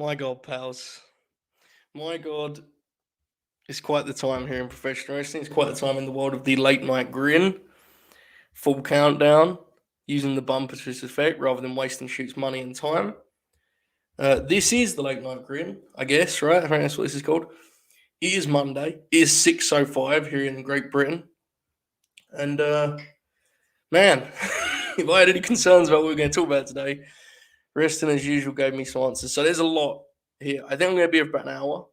My God, pals. My God, it's quite the time here in professional wrestling. It's quite the time in the world of the late night grin. Full countdown, using the bumper to its effect rather than wasting shoots money and time. This is the late night grin, I guess, right? I think that's what this is called. It is Monday. It is 6:05 here in Great Britain. And man, if I had any concerns about what we're going to talk about today, Reston as usual gave me some answers. So there's a lot here. I think I'm going to be about an hour.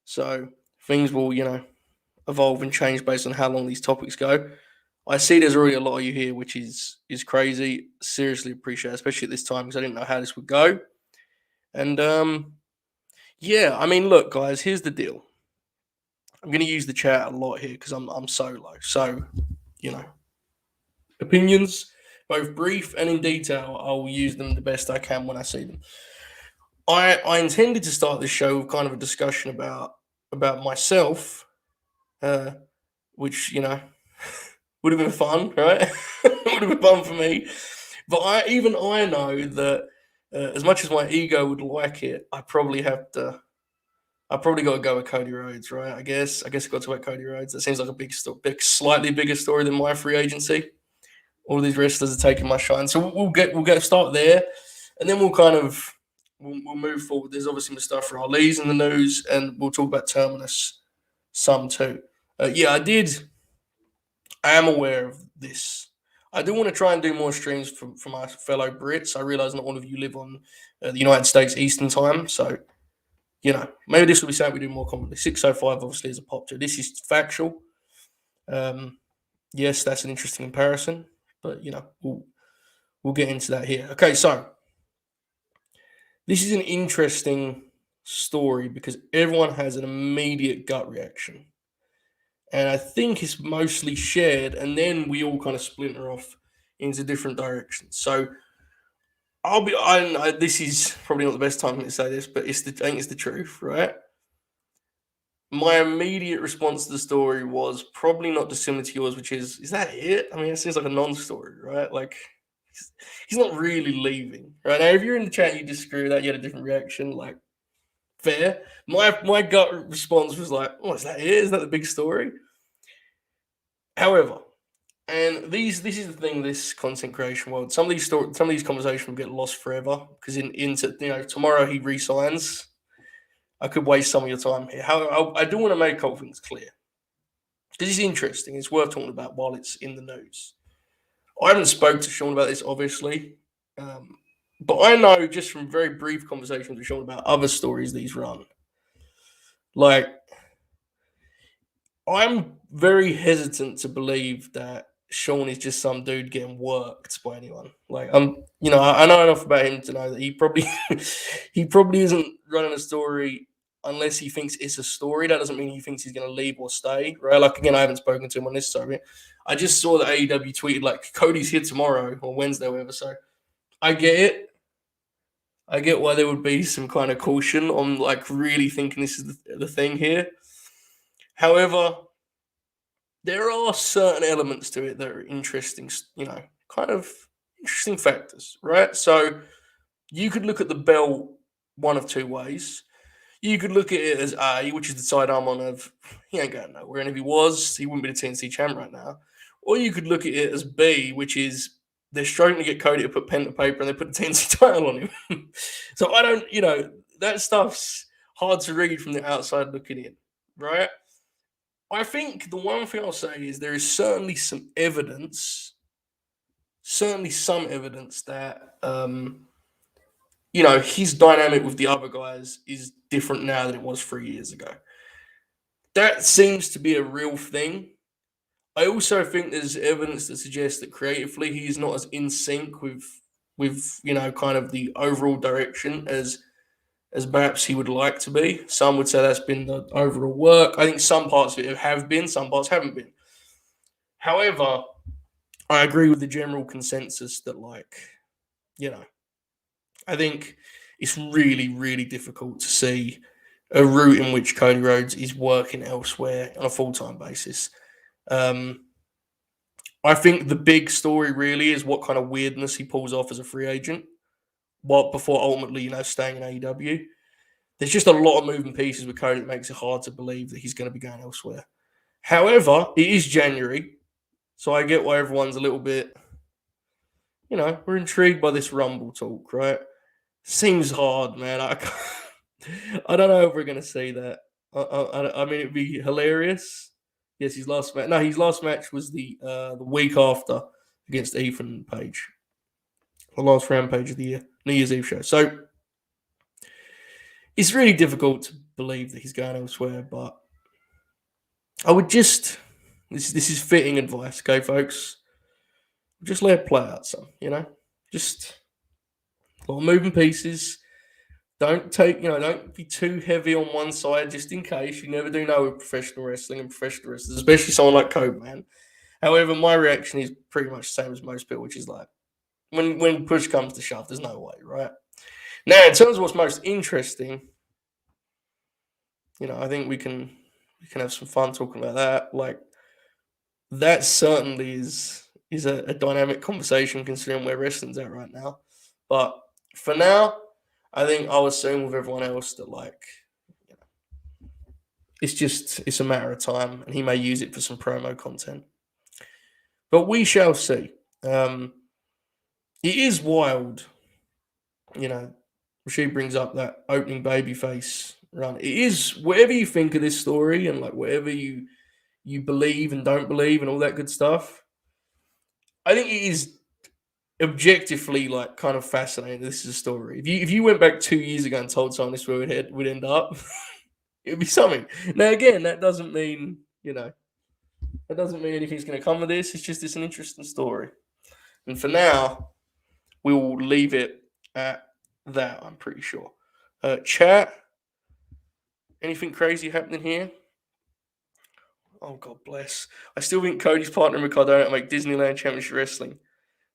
So things will, evolve and change based on how long these topics go. I see there's already a lot of you here, which is crazy. Seriously appreciate it, especially at this time because I didn't know how this would go. And yeah, I mean, look, guys, here's the deal. I'm going to use the chat a lot here because I'm solo. So, opinions, both brief and in detail, I'll use them the best I can when I see them. I intended to start this show with kind of a discussion about myself, which would have been fun, right? Would have been fun for me. But I know that as much as my ego would like it, I probably got to go with Cody Rhodes, right? I guess I got to talk about Cody Rhodes. That seems like a slightly bigger story than my free agency. All these wrestlers are taking my shine, so we'll start there, and then we'll move forward. There's obviously Mustafa Ali's in the news, and we'll talk about Terminus some too. I am aware of this. I do want to try and do more streams from my fellow Brits. I realise not all of you live on the United States Eastern Time, so maybe this will be something we do more commonly. 6:05 obviously is a pop to. This is factual. Yes, that's an interesting comparison, but we'll get into that here. Okay, so this is an interesting story because everyone has an immediate gut reaction. And I think it's mostly shared, and then we all kind of splinter off into different directions. So this is probably not the best time to say this, but I think it's the truth, right? My immediate response to the story was probably not dissimilar to yours, which is that it? I mean, it seems like a non-story, right? Like, he's not really leaving, right? Now, if you're in the chat and you disagree with that, you had a different reaction, like, fair. My gut response was like, oh, is that it? Is that the big story? However, and this is the thing, this content creation world. Some of these conversations will get lost forever because tomorrow he resigns. I could waste some of your time here. However, I do want to make a couple things clear because it's interesting. It's worth talking about while it's in the news. I haven't spoke to Sean about this, obviously, but I know just from very brief conversations with Sean about other stories these run. Like, I'm very hesitant to believe that Sean is just some dude getting worked by anyone. Like, I know enough about him to know that he probably isn't running a story unless he thinks it's a story. That doesn't mean he thinks he's going to leave or stay, right? Like, again, I haven't spoken to him on this story. I just saw that AEW tweeted like Cody's here tomorrow or Wednesday or whatever. So I get it. I get why there would be some kind of caution on like really thinking this is the thing here. However, there are certain elements to it that are interesting, kind of interesting factors, right? So you could look at the belt one of two ways. You could look at it as A, which is the sidearm on of he ain't going nowhere, and if he was, he wouldn't be the TNC champ right now. Or you could look at it as B, which is they're struggling to get Cody to put pen to paper and they put the TNC title on him. So I don't, that stuff's hard to read from the outside looking in, right? I think the one thing I'll say is there is certainly some evidence that his dynamic with the other guys is different now than it was 3 years ago. That seems to be a real thing. I also think there's evidence that suggests that creatively he is not as in sync with kind of the overall direction as perhaps he would like to be. Some would say that's been the overall work. I think some parts of it have been, some parts haven't been. However, I agree with the general consensus that, I think it's really, really difficult to see a route in which Cody Rhodes is working elsewhere on a full-time basis. I think the big story really is what kind of weirdness he pulls off as a free agent. Well, before ultimately, staying in AEW. There's just a lot of moving pieces with Cody that makes it hard to believe that he's going to be going elsewhere. However, it is January, so I get why everyone's a little bit, we're intrigued by this Rumble talk, right? Seems hard, man. I don't know if we're going to see that. I mean, it'd be hilarious. Yes, his last match. No, his last match was the week after against Ethan Page, the last Rampage of the year, New Year's Eve show. So it's really difficult to believe that he's going elsewhere, but I would just this is fitting advice, okay, folks. Just let it play out some, just a lot of moving pieces. Don't be too heavy on one side, just in case. You never do know with professional wrestling and professional wrestlers, especially someone like Cody, man. However, my reaction is pretty much the same as most people, which is like, when push comes to shove, there's no way, right? Now, in terms of what's most interesting, I think we can have some fun talking about that. Like, that certainly is a dynamic conversation considering where wrestling's at right now. But for now, I think I'll assume with everyone else that it's a matter of time, and he may use it for some promo content. But we shall see. It is wild, Rashid brings up that opening babyface run. It is, whatever you think of this story and whatever you believe and don't believe and all that good stuff, I think it is objectively kind of fascinating. This is a story. If you went back 2 years ago and told someone this would end up, it would be something. Now again, that doesn't mean anything's going to come of this. It's an interesting story. And for now, we will leave it at that. I'm pretty sure. Chat. Anything crazy happening here? Oh, God bless. I still think Cody's partnering with Cardona to make Disneyland Championship Wrestling.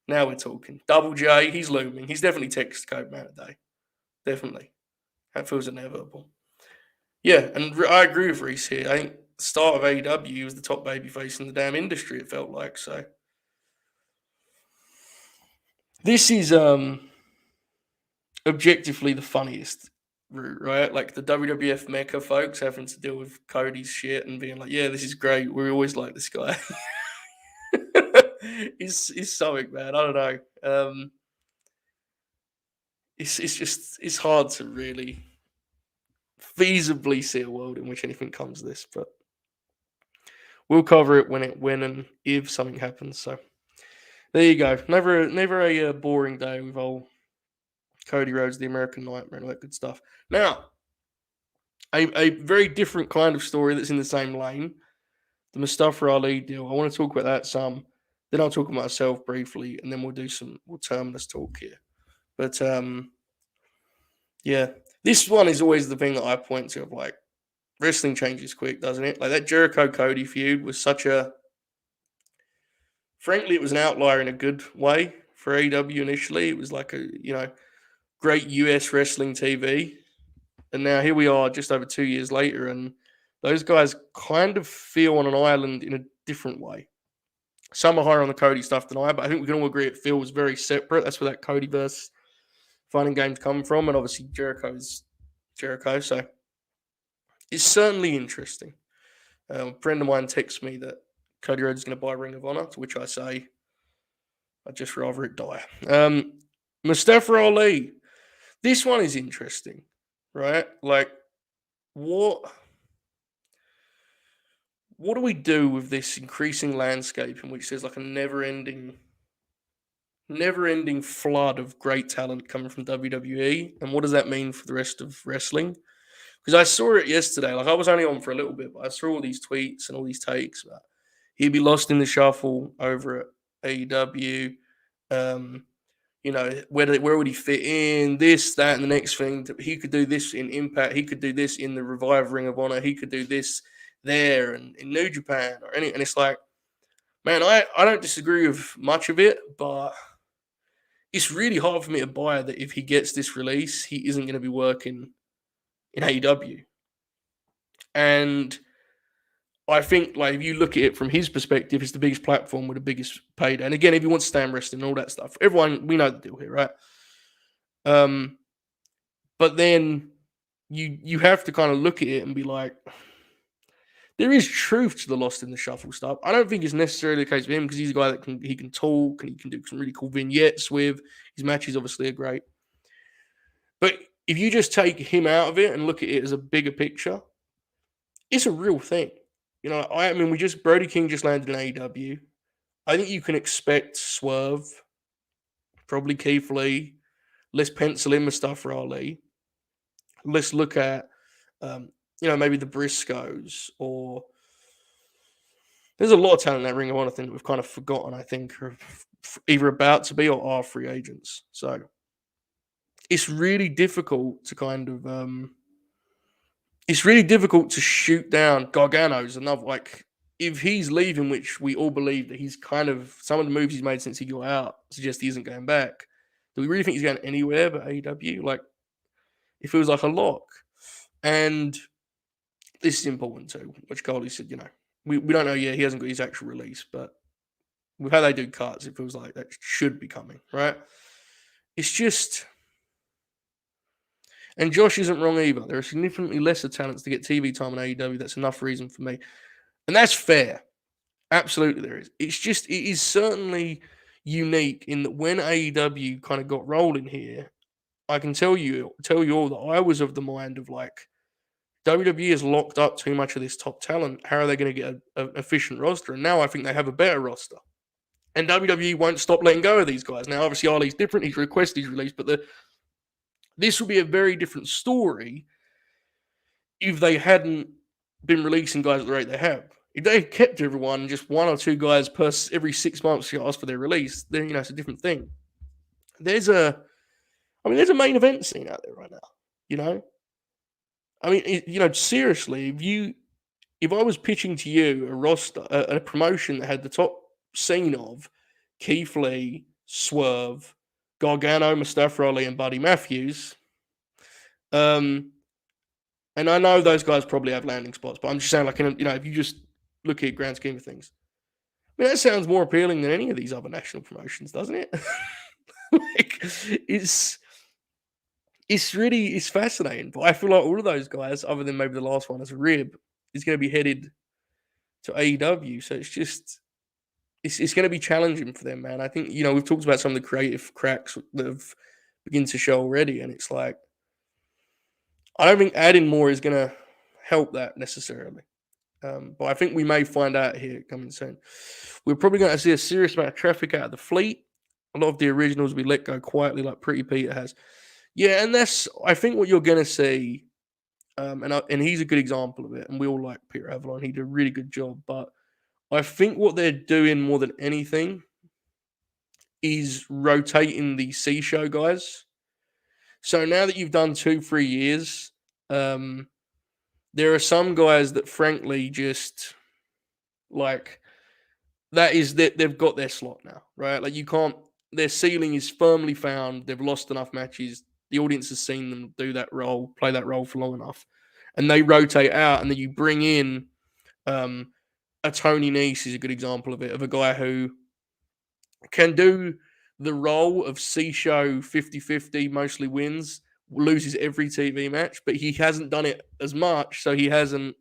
Now we're talking. Double J, he's looming. He's definitely texted Code Man today. Definitely. That feels inevitable. Yeah, and I agree with Reese here. I think the start of AEW was the top babyface in the damn industry, it felt like. So this is objectively the funniest route, right? Like the WWF Mecca folks having to deal with Cody's shit and being like, yeah, this is great. We always like this guy. He's something, man. I don't know. It's hard to really feasibly see a world in which anything comes of this, but we'll cover it when and if something happens. So there you go. Never a boring day with old Cody Rhodes, the American Nightmare, and all that good stuff. Now, a very different kind of story that's in the same lane. The Mustafa Ali deal. I want to talk about that some. Then I'll talk about myself briefly, and then we'll Terminus talk here. But yeah, this one is always the thing that I point to of wrestling changes quick, doesn't it? Like that Jericho Cody feud was frankly, it was an outlier in a good way for AEW initially. It was like great US wrestling TV. And now here we are just over 2 years later, and those guys kind of feel on an island in a different way. Some are higher on the Cody stuff than I, but I think we can all agree it feels very separate. That's where that Codyverse fun and games come from, and obviously Jericho's Jericho. So it's certainly interesting. A friend of mine texts me that Cody Rhodes is going to buy Ring of Honor, to which I say, I'd just rather it die. Mustafa Ali. This one is interesting, right? What do we do with this increasing landscape in which there's a never-ending flood of great talent coming from WWE, and what does that mean for the rest of wrestling? Because I saw it yesterday. I was only on for a little bit, but I saw all these tweets and all these takes about he'd be lost in the shuffle over at AEW. Where would he fit in? This, that, and the next thing. He could do this in Impact. He could do this in the Revive Ring of Honor. He could do this there and in New Japan or any. And it's like, man, I don't disagree with much of it, but it's really hard for me to buy that if he gets this release, he isn't going to be working in AEW. And I think, if you look at it from his perspective, it's the biggest platform with the biggest payday. And again, if he wants to stay in wrestling and all that stuff, everyone, we know the deal here, right? Um, but then you have to kind of look at it and be like, there is truth to the lost in the shuffle stuff. I don't think it's necessarily the case for him because he's a guy that can talk and he can do some really cool vignettes with his matches. Obviously, are great, but if you just take him out of it and look at it as a bigger picture, it's a real thing. You know, I mean, we just Brody King just landed in AEW. I think you can expect Swerve, probably Keith Lee. Let's pencil in Mustafa Ali. Let's look at, maybe the Briscoes or there's a lot of talent in that Ring of Honor thing that we've kind of forgotten. I think are either about to be or are free agents. So it's really difficult to kind of it's really difficult to shoot down Gargano's another like if he's leaving, which we all believe that he's kind of some of the moves he's made since he got out suggest he isn't going back. Do we really think he's going anywhere but AEW? Like it feels like a lock. And this is important too, which Cody said, we don't know yet. He hasn't got his actual release, but with how they do cuts, it feels like that should be coming, right? It's just, and Josh isn't wrong either. There are significantly lesser talents to get TV time on AEW. That's enough reason for me. And that's fair. Absolutely there is. It's just, it is certainly unique in that when AEW kind of got rolling here, I can tell you all that I was of the mind of like, WWE has locked up too much of this top talent. How are they going to get an efficient roster? And now I think they have a better roster. And WWE won't stop letting go of these guys. Now, obviously, Ali's different. He's requested his release, but this would be a very different story if they hadn't been releasing guys at the rate they have. If they kept everyone, just one or two guys per every 6 months to ask for their release, then it's a different thing. There's a main event scene out there right now. Seriously, if I was pitching to you a roster, a promotion that had the top scene of Keith Lee, Swerve, Gargano, Mustafa Ali, and Buddy Matthews, and I know those guys probably have landing spots, but I'm just saying, like, if you just look at grand scheme of things, I mean, that sounds more appealing than any of these other national promotions, doesn't it? It's fascinating, but I feel like all of those guys, other than maybe the last one as a rib, is going to be headed to AEW. So it's going to be challenging for them, man. I think we've talked about some of the creative cracks that have begun to show already, and it's like I don't think adding more is going to help that necessarily. But I think we may find out here coming soon. We're probably going to see a serious amount of traffic out of the fleet. A lot of the originals will be let go quietly, like Pretty Peter has. Yeah, and that's I think what you're going to see, and he's a good example of it. And we all like Peter Avalon; he did a really good job. But I think what they're doing more than anything is rotating the C show guys. So now that you've done 2-3 years, there are some guys that frankly just like that is that they've got their slot now, right? Like you can't. Their ceiling is firmly found. They've lost enough matches. The audience has seen them do that role, play that role for long enough, and they rotate out. And then you bring in a Tony Nese is a good example of it, of a guy who can do the role of C-show 50-50, mostly wins, loses every TV match, but he hasn't done it as much, so he hasn't,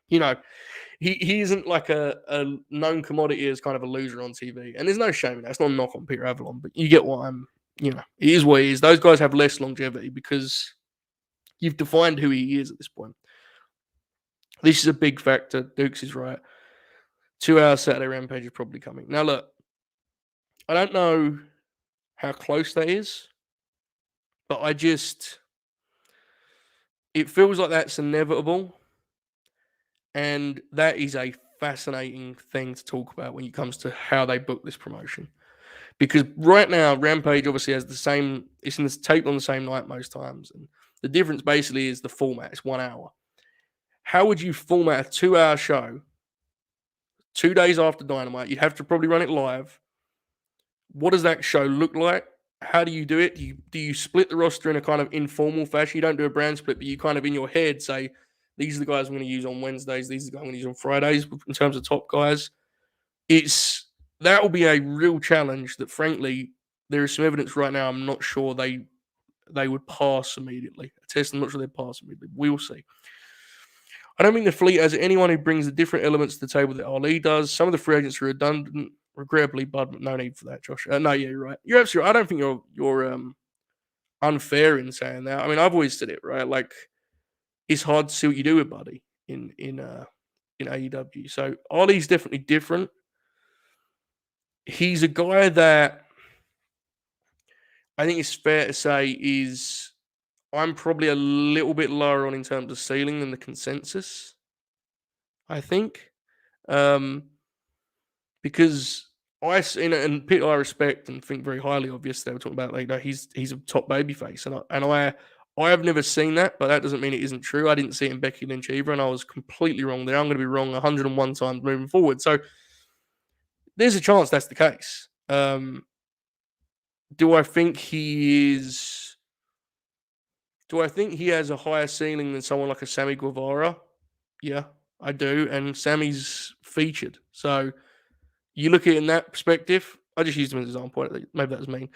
he isn't like a known commodity as kind of a loser on TV. And there's no shame in that. It's not a knock on Peter Avalon, but you get what it is what it is. Those guys have less longevity because you've defined who he is at this point. This is a big factor. Dukes is right. 2 hour Saturday Rampage is probably coming. Now, look, I don't know how close that is, but it feels like that's inevitable. And that is a fascinating thing to talk about when it comes to how they book this promotion. Because right now, Rampage obviously has it's taped on the same night most times. And the difference basically is the format. It's 1 hour. How would you format a 2 hour show 2 days after Dynamite? You'd have to probably run it live. What does that show look like? How do you do it? Do you split the roster in a kind of informal fashion? You don't do a brand split, but you kind of in your head say, these are the guys I'm going to use on Wednesdays. These are the guys I'm going to use on Fridays in terms of top guys. That will be a real challenge that, frankly, there is some evidence right now. I'm not sure they they would pass immediately. A test, I'm not sure they'd pass immediately. We'll see. I don't think the fleet has anyone who brings the different elements to the table that Ali does. Some of the free agents are redundant, regrettably, but no need for that, Josh. No, yeah, you're right. You're absolutely right. I don't think you're unfair in saying that. I mean, I've always said it, right? Like, it's hard to see what you do with Buddy in AEW. So Ali's definitely different. He's a guy that I think it's fair to say is I'm probably a little bit lower on in terms of ceiling than the consensus. I think, because and people I respect and think very highly of. Yes, they were talking about he's a top babyface, and I have never seen that, but that doesn't mean it isn't true. I didn't see it in Becky Lynch either, and I was completely wrong there. I'm going to be wrong 101 times moving forward. So there's a chance that's the case. Do I think he is? Do I think he has a higher ceiling than someone like a Sammy Guevara? Yeah, I do. And Sammy's featured. So you look at it in that perspective. I just used him as an example. Maybe that was mean.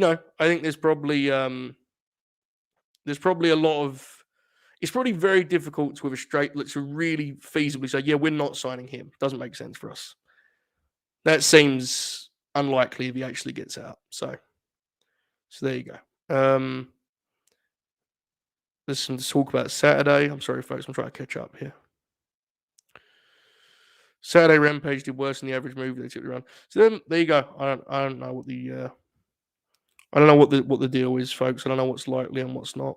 I think there's probably a lot of. It's probably very difficult to really feasibly say, yeah, we're not signing him. Doesn't make sense for us. That seems unlikely if he actually gets out. So there you go. There's some talk about Saturday. I'm sorry, folks. I'm trying to catch up here. Saturday Rampage did worse than the average movie they took the run. So then there you go. I don't know what the deal is, folks. I don't know what's likely and what's not.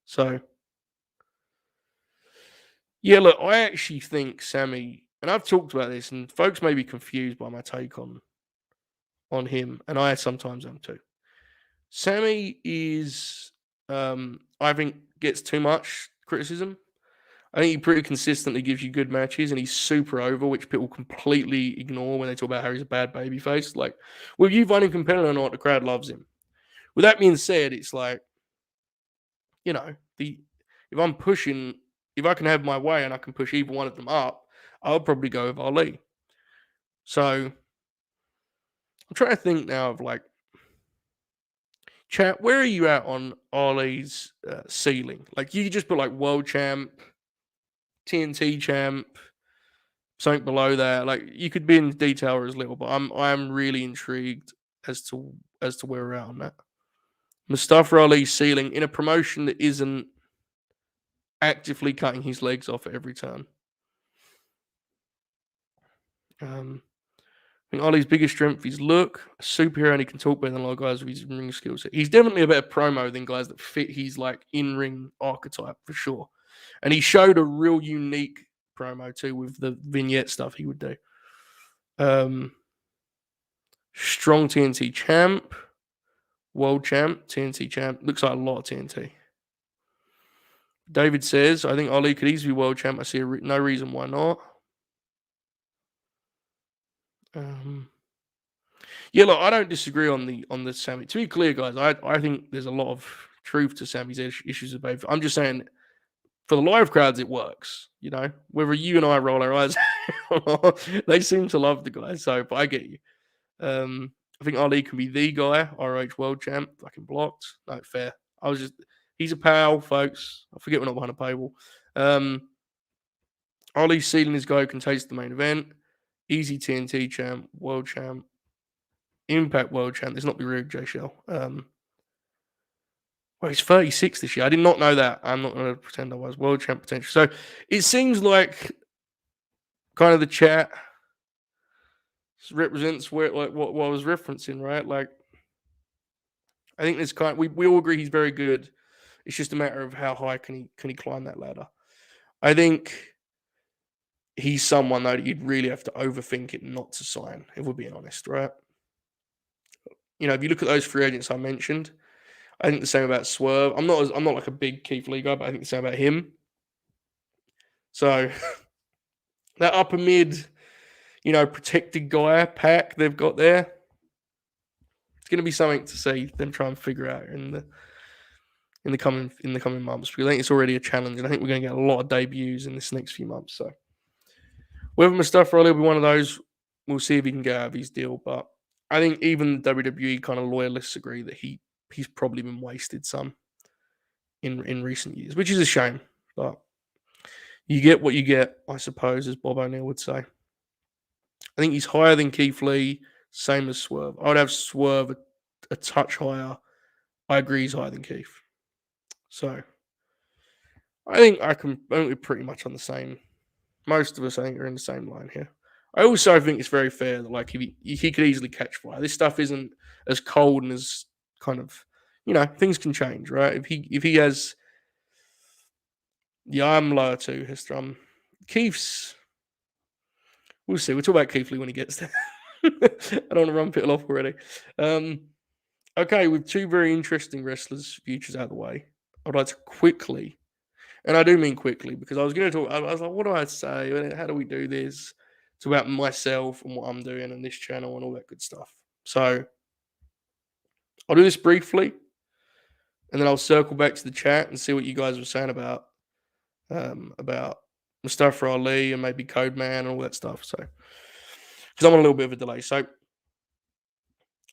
So yeah, look, I actually think Sammy, and I've talked about this, and folks may be confused by my take on him, and I sometimes am too. Sammy is, I think, gets too much criticism. I think he pretty consistently gives you good matches, and he's super over, which people completely ignore when they talk about how he's a bad babyface. Like, well, you find him compelling or not, the crowd loves him. With that being said, it's like, if I'm pushing, if I can have my way and I can push either one of them up, I'll probably go with Ali. So I'm trying to think now of chat, where are you at on Ali's ceiling? Like, you just put world champ, TNT champ, something below that. Like, you could be in detail or as little, but I'm really intrigued as to where we're at on that. Mustafa Ali's ceiling in a promotion that isn't actively cutting his legs off at every turn. I think Ali's biggest strength is look. A superhero, and he can talk better than a lot of guys with his ring skill set. He's definitely a better promo than guys that fit his in-ring archetype for sure. And he showed a real unique promo too with the vignette stuff he would do. Strong TNT champ, world champ, TNT champ. Looks like a lot of TNT. David says, I think Ali could easily be world champ. I see no reason why not. Yeah, look, I don't disagree on the Sammy. To be clear, guys, I think there's a lot of truth to Sammy's issues with both. I'm just saying, for the live crowds, it works. Whether you and I roll our eyes, they seem to love the guy. So, but I get you. I think Ali can be the guy, ROH world champ. Fucking blocked. No, fair. He's a pal, folks. I forget we're not behind a paywall. Ali's ceiling is guy who can taste the main event. Easy TNT champ, world champ, Impact world champ. Let's not be rude, Jay Shell. He's 36 this year. I did not know that. I'm not going to pretend I was. World champ potential. So it seems like kind of the chat represents what I was referencing, right? I think this we all agree he's very good. It's just a matter of how high can he climb that ladder. I think he's someone though that you'd really have to overthink it not to sign, if we're being honest, right? If you look at those free agents I mentioned, I think the same about Swerve. I'm not like a big Keith Lee guy, but I think the same about him. So that upper mid, protected guy pack they've got there, it's going to be something to see them try and figure out in the coming months, because I think it's already a challenge, and I think we're going to get a lot of debuts in this next few months. So whether Mustafa Ali will be one of those, we'll see if he can get out of his deal. But I think even WWE kind of loyalists agree that he he's probably been wasted some in recent years, which is a shame. But you get what you get, I suppose, as Bob O'Neill would say. I think he's higher than Keith Lee, same as Swerve. I would have Swerve a touch higher. I agree he's higher than Keith. So I think we're pretty much on the same. Most of us, I think, are in the same line here. I also think it's very fair that, like, he could easily catch fire. This stuff isn't as cold and as kind of, things can change, right? If he has, yeah, I'm lower too, Histrom. Keith's, we'll see. We'll talk about Keith Lee when he gets there. I don't want to run Pittle off already. Okay, with two very interesting wrestlers' futures out of the way, I'd like to quickly, and I do mean quickly, because I was going to talk, I was like, what do I say? How do we do this? It's about myself and what I'm doing on this channel and all that good stuff. So I'll do this briefly, and then I'll circle back to the chat and see what you guys were saying about Mustafa Ali and maybe Code Man and all that stuff. So, because I'm on a little bit of a delay. So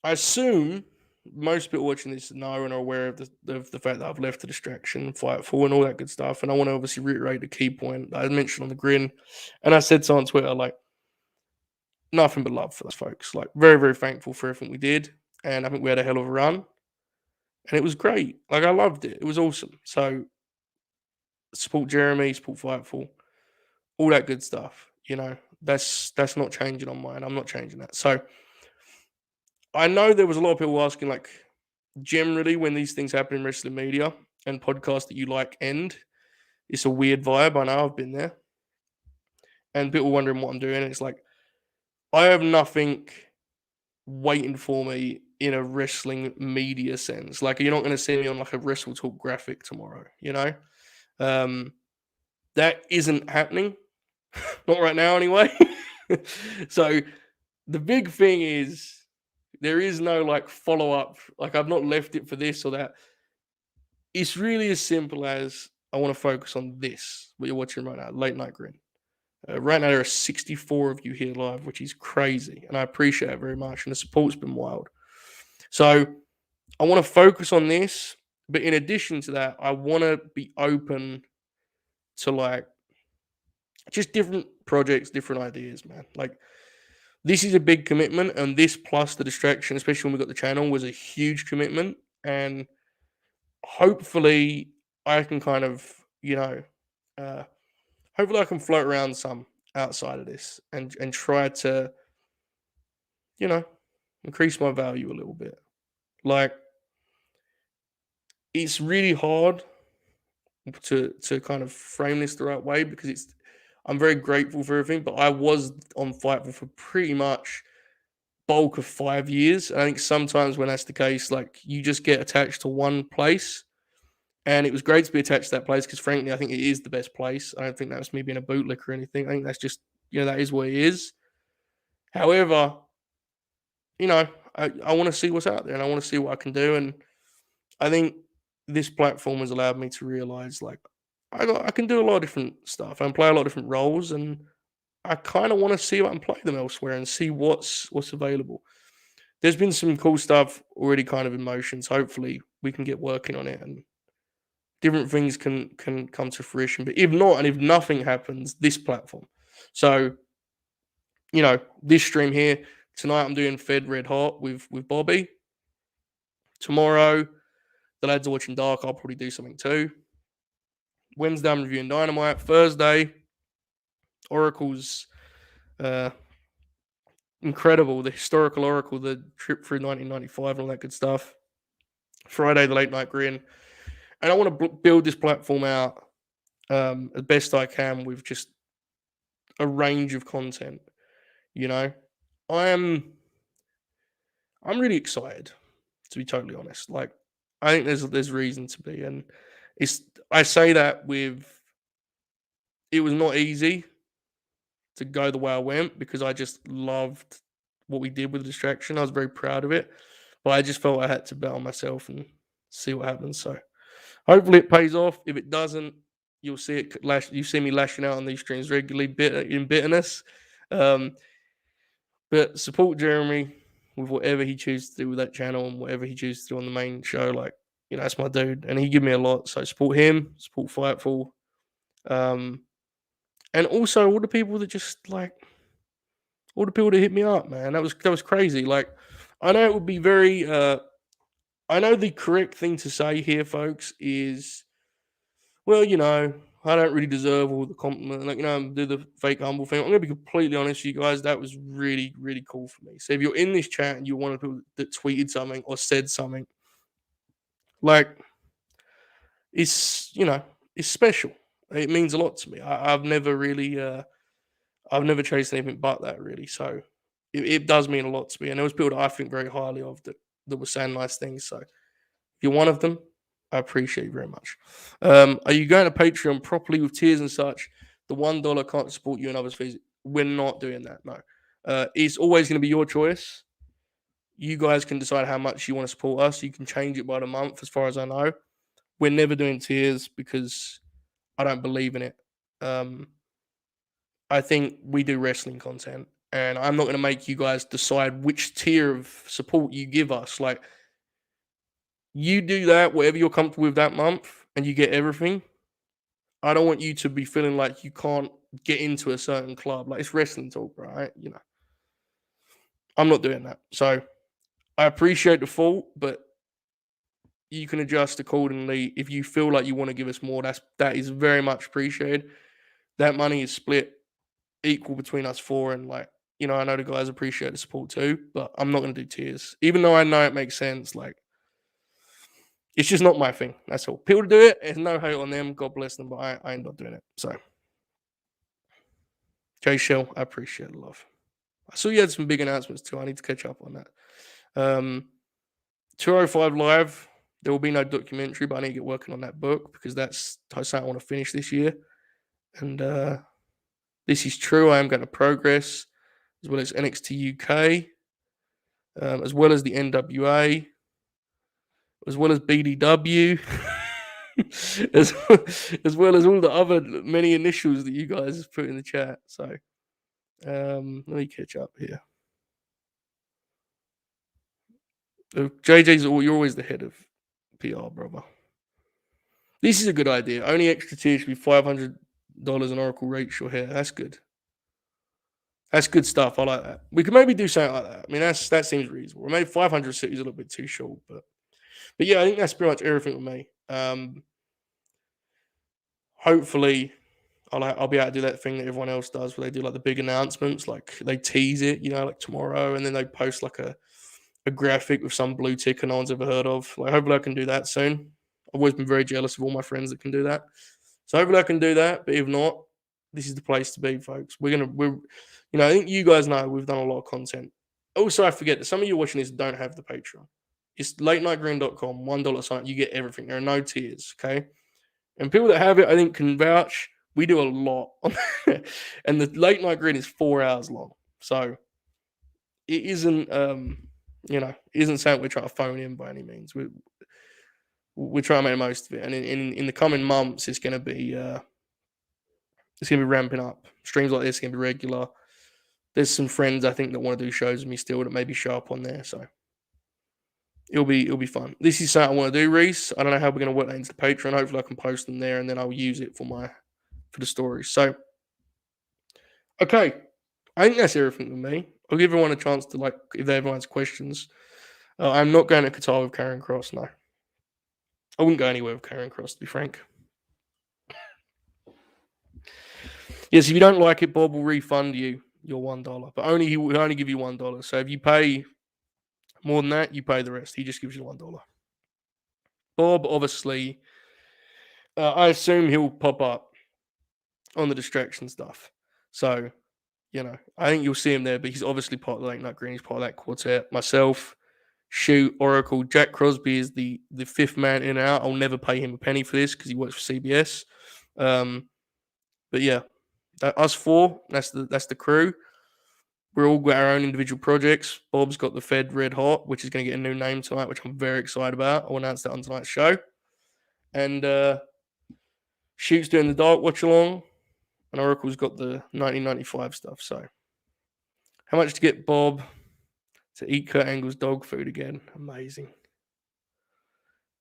I assume most people watching this know and are aware of the fact that I've left the distraction, Fightful, and all that good stuff. And I want to obviously reiterate the key point that I mentioned on the Grin. And I said so on Twitter, like, nothing but love for those folks. Like, very, very thankful for everything we did. And I think we had a hell of a run. And it was great. Like, I loved it. It was awesome. So, support Jeremy, support Fightful, all that good stuff. That's not changing on mine. I'm not changing that. So, I know there was a lot of people asking, like, generally when these things happen in wrestling media and podcasts that you like end, it's a weird vibe. I know, I've been there. And people wondering what I'm doing. It's like, I have nothing waiting for me in a wrestling media sense. Like, you're not going to see me on like a Wrestle Talk graphic tomorrow, that isn't happening. Not right now anyway. So the big thing is there is no like follow-up. Like, I've not left it for this or that. It's really as simple as I want to focus on this, what you're watching right now, Late Night Grin. Right now, there are 64 of you here live, which is crazy, and I appreciate it very much, and the support's been wild. So I want to focus on this, but in addition to that, I want to be open to, like, just different projects, different ideas, man. Like, this is a big commitment, and this plus the distraction, especially when we got the channel, was a huge commitment, and hopefully I can kind of, hopefully I can float around some outside of this and try to, increase my value a little bit. Like, it's really hard to kind of frame this the right way because I'm very grateful for everything, but I was on Fightful for pretty much bulk of 5 years. I think sometimes when that's the case, like, you just get attached to one place. And it was great to be attached to that place because, frankly, I think it is the best place. I don't think that's me being a bootlicker or anything. I think that's just, that is what it is. However, I want to see what's out there and I want to see what I can do. And I think this platform has allowed me to realize, like, I can do a lot of different stuff. I can play a lot of different roles, and I kind of want to see if I can play them elsewhere and see what's available. There's been some cool stuff already kind of in motion. So hopefully we can get working on it and different things can come to fruition. But if not, and if nothing happens, this platform. So, this stream here, tonight I'm doing Fed Red Hot with Bobby. Tomorrow, the lads are watching Dark. I'll probably do something too. Wednesday, I'm reviewing Dynamite. Thursday, Oracle's incredible. The historical Oracle, the trip through 1995 and all that good stuff. Friday, the Late Night Grin. And I want to build this platform out as best I can with just a range of content. I'm really excited, to be totally honest. Like, I think there's reason to be, and I say that it was not easy to go the way I went because I just loved what we did with the distraction. I was very proud of it, but I just felt I had to bet on myself and see what happens. So hopefully it pays off. If it doesn't, you'll see it. You see me lashing out on these streams regularly, in bitterness. But support Jeremy, with whatever he chooses to do with that channel and whatever he chooses to do on the main show. Like, that's my dude, and he give me a lot. So support him, support Fightful, and also all the people that just like all the people that hit me up, man. That was crazy. Like, I know it would be very. I know the correct thing to say here, folks, is well, I don't really deserve all the compliment. Like, do the fake humble thing. I'm gonna be completely honest with you guys. That was really, really cool for me. So if you're in this chat and you're one of the people that tweeted something or said something, like it's special. It means a lot to me. I've never really, I've never chased anything but that really. So it does mean a lot to me. And there was people that I think very highly of that were saying nice things. So if you're one of them, I appreciate you very much. Are you going to Patreon properly with tiers and such? The $1 can't support you and others fees. We're not doing that. No. It's always going to be your choice. You guys can decide how much you want to support us. You can change it by the month, as far as I know. We're never doing tiers because I don't believe in it. I think we do wrestling content, and I'm not going to make you guys decide which tier of support you give us. Like, you do that, whatever you're comfortable with that month, and you get everything. I don't want you to be feeling like you can't get into a certain club. Like, it's wrestling talk, right? I'm not doing that. So I appreciate the fault, but you can adjust accordingly. If you feel like you want to give us more, that is very much appreciated. That money is split equal between us four, and I know the guys appreciate the support too, but I'm not going to do tiers, even though I know it makes sense. Like, it's just not my thing. That's all. People do it. There's no hate on them. God bless them, but I ain't not doing it. So, Jay Shell, I appreciate the love. I saw you had some big announcements too. I need to catch up on that. 205 Live, there will be no documentary, but I need to get working on that book because that's something I want to finish this year. And this is true. I am going to progress, as well as NXT UK, as well as the NWA, as well as BDW, as well as all the other many initials that you guys have put in the chat. So let me catch up here. JJ's, you're always the head of PR, brother. This is a good idea. Only extra tier should be $500 an Oracle rates your hair. That's good. That's good stuff. I like that. We could maybe do something like that. I mean, that seems reasonable. Maybe 500 cities a little bit too short, but yeah, I think that's pretty much everything with me. Hopefully, I'll be able to do that thing that everyone else does, where they do like the big announcements, like they tease it, like tomorrow, and then they post like a graphic with some blue ticker no one's ever heard of. Like, hopefully, I can do that soon. I've always been very jealous of all my friends that can do that. So hopefully, I can do that. But if not, this is the place to be, folks. I think you guys know we've done a lot of content. Also, I forget that some of you watching this don't have the Patreon. It's latenightgrin.com, $1 sign. You get everything. There are no tiers, okay? And people that have it, I think, can vouch. We do a lot. And the Late Night Grin is 4 hours long. So it isn't, isn't something we're trying to phone in by any means. We're trying to make the most of it. And in the coming months, it's going to be ramping up. Streams like this are going to be regular. There's some friends I think that want to do shows with me still that maybe show up on there. So it'll be fun. This is something I want to do, Reese. I don't know how we're going to work that into the Patreon. Hopefully I can post them there and then I'll use it for the stories. So, okay. I think that's everything with me. I'll give everyone a chance to, if everyone has questions. I'm not going to Qatar with Karen Cross, no. I wouldn't go anywhere with Karen Cross, to be frank. Yes, if you don't like it, Bob will refund you your $1, but he will only give you $1. So if you pay more than that, you pay the rest. He just gives you $1. Bob, obviously, I assume he'll pop up on the distraction stuff. So, I think you'll see him there, but he's obviously part of the Late Night Green. He's part of that quartet. Myself, Shoot, Oracle, Jack Crosby is the fifth man in and out. I'll never pay him a penny for this because he works for CBS. But yeah, us four, that's the crew. We're all got our own individual projects. Bob's got the Fed Red Hot, which is going to get a new name tonight, which I'm very excited about. I'll announce that on tonight's show. And Shoot's doing the Dark Watch Along, and Oracle's got the 1995 stuff. So, how much to get Bob to eat Kurt Angle's dog food again. Amazing.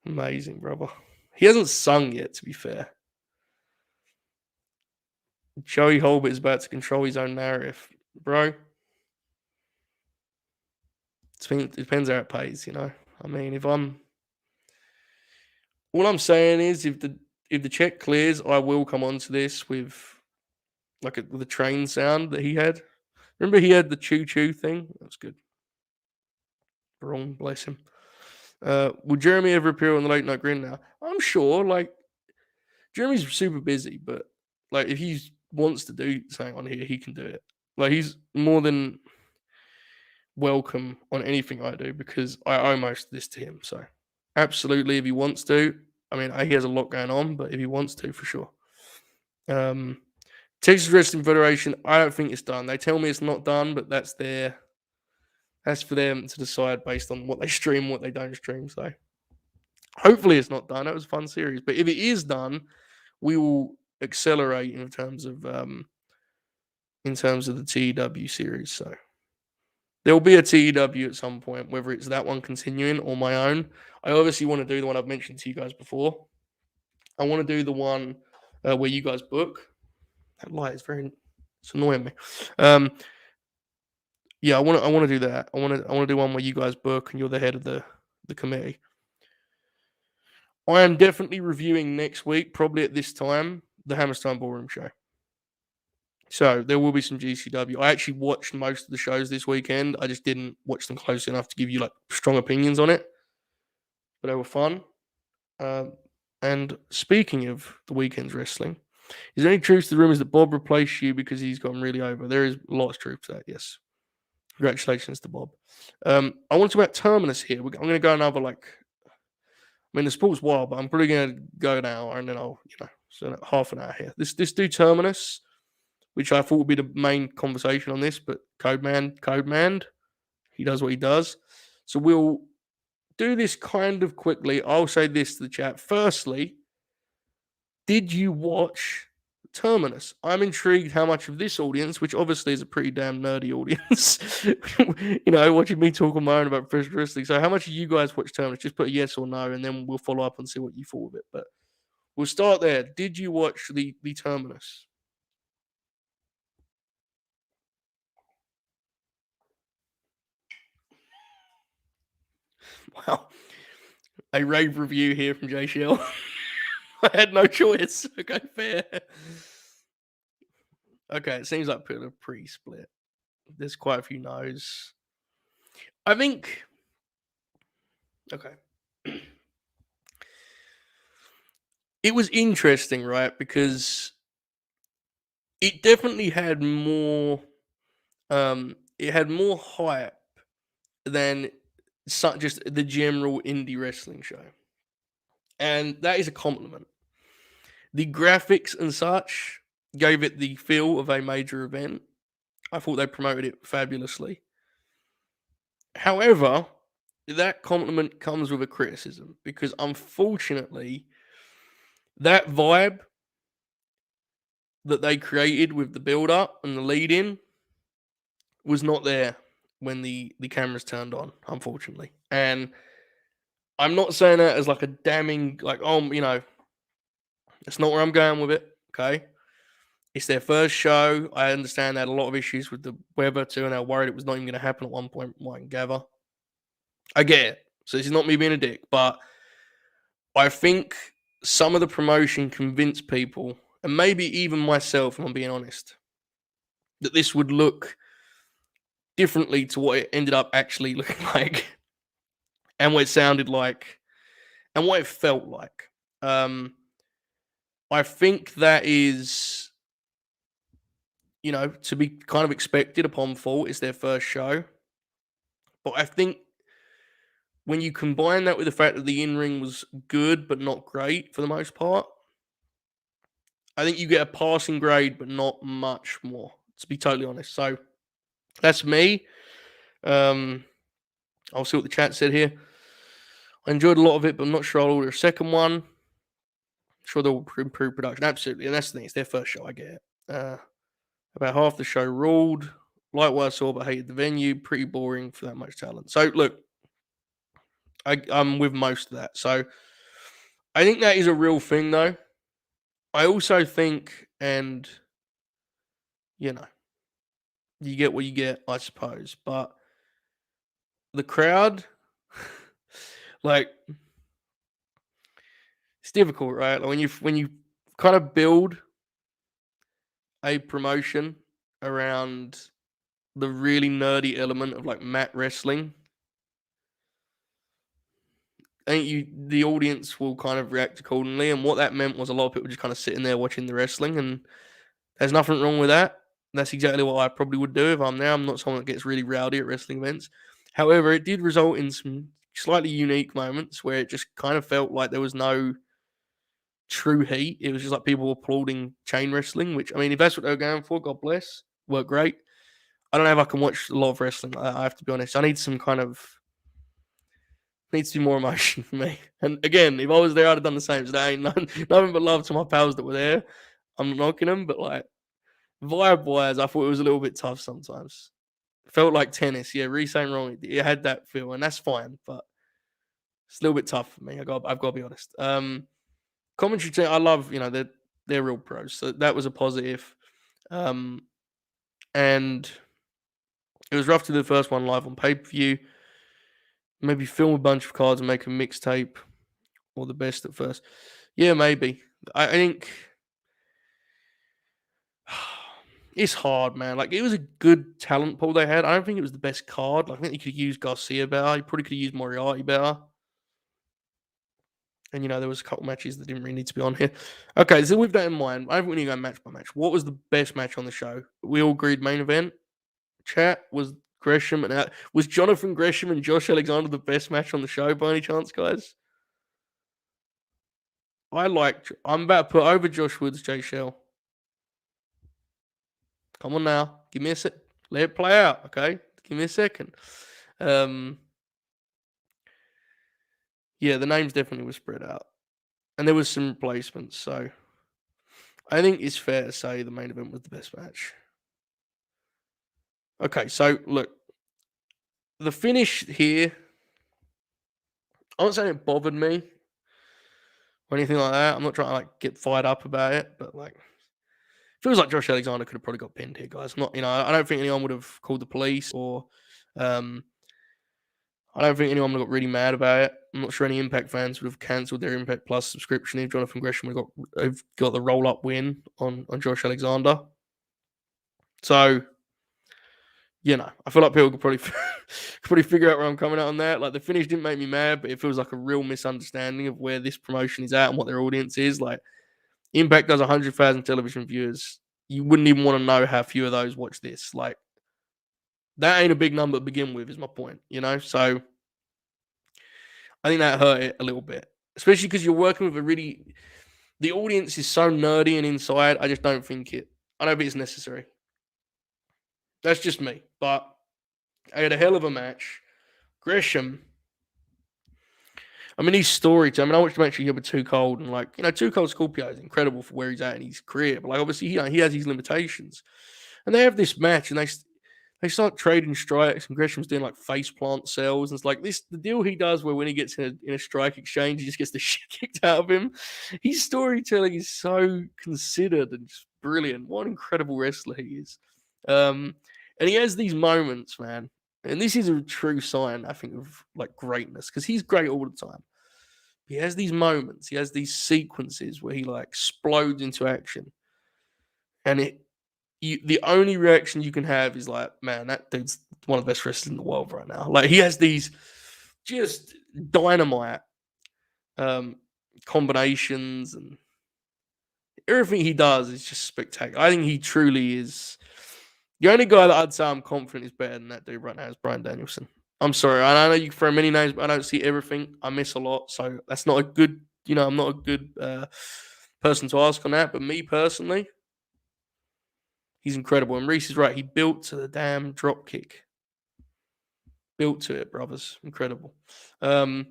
Amazing, brother. He hasn't sung yet, to be fair. Joey Holbert is about to control his own narrative. Bro, it depends how it pays, you know. I mean, all I'm saying is if the check clears, I will come onto this with with a train sound that he had. Remember he had the choo choo thing? That was good. Wrong, bless him. Will Jeremy ever appear on the late night Grin now? I'm sure. Jeremy's super busy, but if he wants to do something on here, he can do it. He's more than welcome on anything I do because I owe most of this to him. So absolutely, if he wants to. I mean, he has a lot going on, but if he wants to, for sure. Texas Wrestling Federation, I don't think it's done. They tell me it's not done, but that's for them to decide based on what they stream, what they don't stream. So hopefully it's not done. That was a fun series. But if it is done, we will accelerate in terms of the TEW series. So there will be a TEW at some point, whether it's that one continuing or my own. I obviously want to do the one I've mentioned to you guys before. I want to do the one where you guys book. That light is it's annoying me. Yeah, I want to do that. I want to do one where you guys book and you're the head of the committee. I am definitely reviewing next week, probably at this time, the Hammerstein Ballroom show. So there will be some GCW. I actually watched most of the shows this weekend. I just didn't watch them close enough to give you strong opinions on it. But they were fun. And speaking of the weekend's wrestling, is there any truth to the rumors that Bob replaced you because he's gone really over? There is a lot of truth to that, yes. Congratulations to Bob. I want to talk about Terminus here. I'm going to go another the sport's wild, but I'm probably going to go an hour and then I'll, so half an hour here. This dude Terminus, which I thought would be the main conversation on this, but Code Man, he does what he does. So we'll do this kind of quickly. I'll say this to the chat. Firstly, did you watch Terminus? I'm intrigued how much of this audience, which obviously is a pretty damn nerdy audience, watching me talk on my own about professional wrestling. So how much of you guys watch Terminus? Just put a yes or no, and then we'll follow up and see what you thought of it. But we'll start there. Did you watch the Terminus? Wow. A rave review here from JCL. I had no choice. Okay, fair. Okay, it seems like a pretty split. There's quite a few no's. I think. Okay. It was interesting, right? Because it definitely had more. It had more hype than just the general indie wrestling show, and that is a compliment. The graphics and such gave it the feel of a major event. I thought they promoted it fabulously. However, that compliment comes with a criticism because unfortunately, that vibe that they created with the build up and the lead in was not there when the cameras turned on, unfortunately. And I'm not saying that as a damning, that's not where I'm going with it. Okay. It's their first show. I understand they had a lot of issues with the weather too, and they were worried it was not even going to happen at one point, from what I can gather. I get it. So this is not me being a dick, but I think some of the promotion convinced people, and maybe even myself, if I'm being honest, that this would look differently to what it ended up actually looking like, and what it sounded like, and what it felt like. I think that is, to be kind of expected upon fall. It's their first show. But I think when you combine that with the fact that the in-ring was good but not great for the most part, I think you get a passing grade but not much more, to be totally honest. So that's me. I'll see what the chat said here. I enjoyed a lot of it, but I'm not sure I'll order a second one. I'm sure they'll improve production. Absolutely. And that's the thing. It's their first show. I get it. About half the show ruled. Like what I saw, but hated the venue. Pretty boring for that much talent. So look, I'm with most of that. So I think that is a real thing, though. I also think, and you know, you get what you get, I suppose. But the crowd, like, it's difficult, right? Like when you kind of build a promotion around the really nerdy element of like mat wrestling, I think the audience will kind of react accordingly. And what that meant was a lot of people just kind of sitting there watching the wrestling, and there's nothing wrong with that. That's exactly what I probably would do if I'm there. I'm not someone that gets really rowdy at wrestling events. However, it did result in some slightly unique moments where it just kind of felt like there was no true heat. It was just like people applauding chain wrestling, which, I mean, if that's what they were going for, God bless, worked great. I don't know if I can watch a lot of wrestling. I have to be honest. I need some kind of needs to be more emotion for me. And again, if I was there, I'd have done the same. So there ain't nothing but love to my pals that were there. I'm not knocking them, but like vibe wise, I thought it was a little bit tough sometimes. Felt like tennis. Yeah, Reese ain't wrong. It had that feel, and that's fine, but it's a little bit tough for me. I've got to be honest. Commentary team, I love. They're real pros, so that was a positive. Um, and it was rough to do the first one live on pay per view. Maybe film a bunch of cards and make a mixtape, or the best at first. Yeah, maybe. I think it's hard, man. Like, it was a good talent pool they had. I don't think it was the best card. Like, I think they could have used Garcia better. You probably could have used Moriarty better. And, there was a couple matches that didn't really need to be on here. Okay, so with that in mind, I don't think we need to go match by match. What was the best match on the show? We all agreed main event. Chat was Gresham and was Jonathan Gresham and Josh Alexander the best match on the show by any chance, guys? I'm about to put over Josh Woods, Jay Shell. Come on now. Give me a sec. Let it play out, okay? Give me a second. Yeah, the names definitely were spread out. And there was some replacements, so I think it's fair to say the main event was the best match. Okay, so look. The finish here, I'm not saying it bothered me or anything like that. I'm not trying to like get fired up about it, but like feels like Josh Alexander could have probably got pinned here, guys. Not, I don't think anyone would have called the police or I don't think anyone would have got really mad about it. I'm not sure any Impact fans would have cancelled their Impact Plus subscription if Jonathan Gresham would have got the roll up win on Josh Alexander. So, I feel like people could probably figure out where I'm coming out on that. Like, the finish didn't make me mad, but it feels like a real misunderstanding of where this promotion is at and what their audience is. Like, Impact does 100,000 television viewers. You wouldn't even want to know how few of those watch this. Like, that ain't a big number to begin with, is my point, So I think that hurt it a little bit, especially because you're working with the audience is so nerdy and inside. I just don't think it's necessary. That's just me. But I had a hell of a match. Gresham, I mean, his story. I watched the match here with Too Cold, and Too Cold Scorpio is incredible for where he's at in his career. But obviously, he has his limitations. And they have this match, and they start trading strikes, and Gresham's doing like face plant sells. And it's like the deal he does where when he gets in a strike exchange, he just gets the shit kicked out of him. His storytelling is so considered and just brilliant. What an incredible wrestler he is. And he has these moments, man. And this is a true sign, I think, of like greatness, because he's great all the time. He has these moments, he has these sequences where he like explodes into action. And the only reaction you can have is like, man, that dude's one of the best wrestlers in the world right now. Like, he has these just dynamite combinations, and everything he does is just spectacular. I think he truly is. The only guy that I'd say I'm confident is better than that dude right now is Bryan Danielson. I'm sorry. I know you can throw many names, but I don't see everything. I miss a lot. So that's not a good, I'm not a good person to ask on that. But me personally, he's incredible. And Reese is right. He built to the damn drop kick. Built to it, brothers. Incredible. And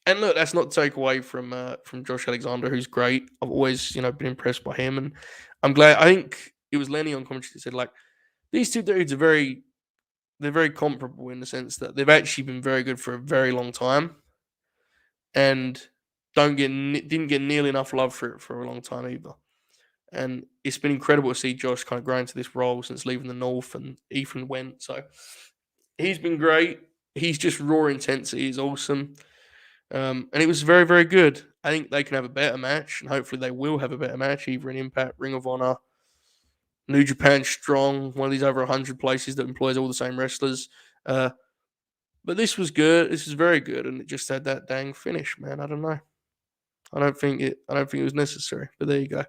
look, that's not to take away from Josh Alexander, who's great. I've always, been impressed by him. And I'm glad. I think it was Lenny on commentary that said, like, these two dudes are they're very comparable in the sense that they've actually been very good for a very long time, and didn't get nearly enough love for it for a long time either. And it's been incredible to see Josh kind of grow into this role since leaving the North, and Ethan went. So he's been great. He's just raw intensity is awesome. And it was very, very good. I think they can have a better match, and hopefully they will have a better match, either in Impact, Ring of Honor, New Japan Strong, one of these over 100 places that employs all the same wrestlers. Uh, but this was good. This was very good, and it just had that dang finish, man. I don't know. I don't think it was necessary. But there you go.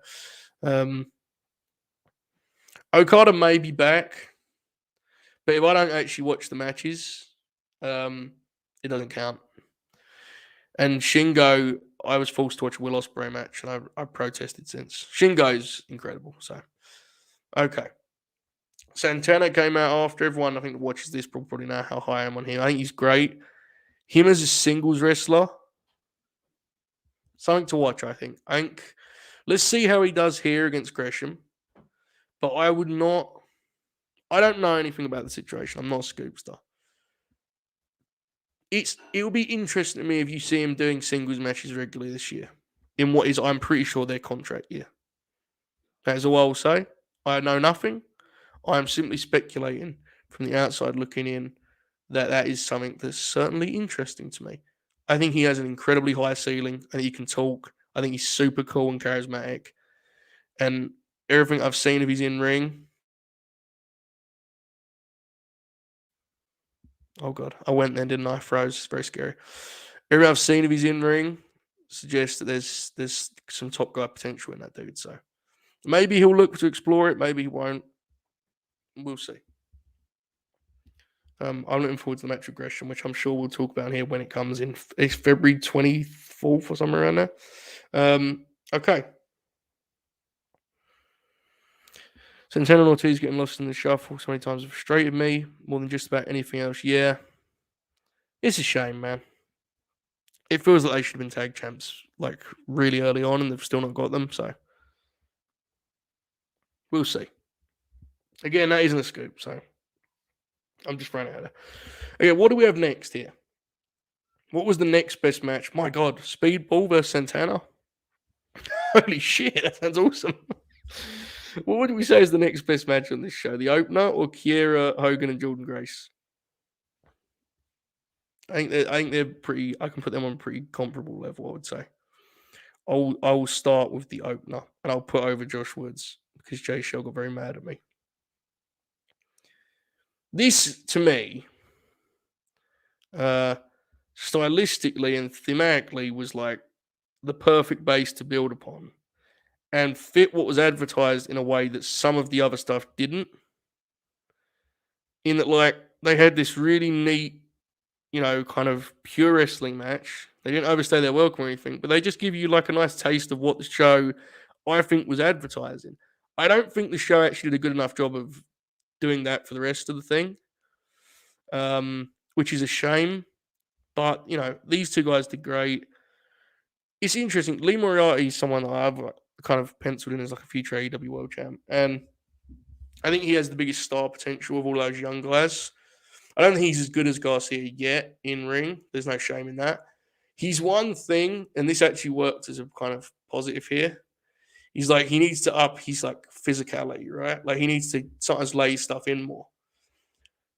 Okada may be back, but if I don't actually watch the matches, it doesn't count. And Shingo, I was forced to watch a Will Ospreay match, and I protested since. Shingo's incredible. So, okay. Santana came out after everyone. I think that watches this probably know how high I am on him. I think he's great. Him as a singles wrestler, something to watch. I think. Let's see how he does here against Gresham. But I would not. I don't know anything about the situation. I'm not a scoopster. It'll be interesting to me if you see him doing singles matches regularly this year in what is, I'm pretty sure, their contract year. That is all I will say. I know nothing. I am simply speculating from the outside looking in that is something that's certainly interesting to me. I think he has an incredibly high ceiling. I think he can talk. I think he's super cool and charismatic. And everything I've seen of his in-ring. Oh, God. I went then, didn't I? Froze. It's very scary. Everything I've seen of his in-ring suggests that there's some top guy potential in that dude. So maybe he'll look to explore it. Maybe he won't. We'll see. I'm looking forward to the match with Gresham, which I'm sure we'll talk about here when it comes in. It's February 24th or somewhere around there. Okay. Santana and Ortiz getting lost in the shuffle so many times have frustrated me more than just about anything else. Yeah. It's a shame, man. It feels like they should have been tag champs like really early on, and they've still not got them. So we'll see. Again, that isn't a scoop, so I'm just throwing it out there. Okay, what do we have next here? What was the next best match? My God, Speedball versus Santana. Holy shit, that sounds awesome. What would we say is the next best match on this show? The opener or Kiera, Hogan, and Jordan Grace? I think they're pretty. I can put them on a pretty comparable level, I would say. I'll start with the opener, and I'll put over Josh Woods because Jay Shell got very mad at me. This, to me, stylistically and thematically, was like the perfect base to build upon, and fit what was advertised in a way that some of the other stuff didn't. In that, like, they had this really neat, kind of pure wrestling match. They didn't overstay their welcome or anything, but they just give you like a nice taste of what the show, I think, was advertising. I don't think the show actually did a good enough job of doing that for the rest of the thing, which is a shame. But, these two guys did great. It's interesting. Lee Moriarty is someone that I've kind of penciled in as like a future AEW World Champ. And I think he has the biggest star potential of all those young guys. I don't think he's as good as Garcia yet in ring. There's no shame in that. He's one thing, and this actually worked as a kind of positive here. He's like, he needs to up his like physicality, right? Like he needs to sometimes lay stuff in more.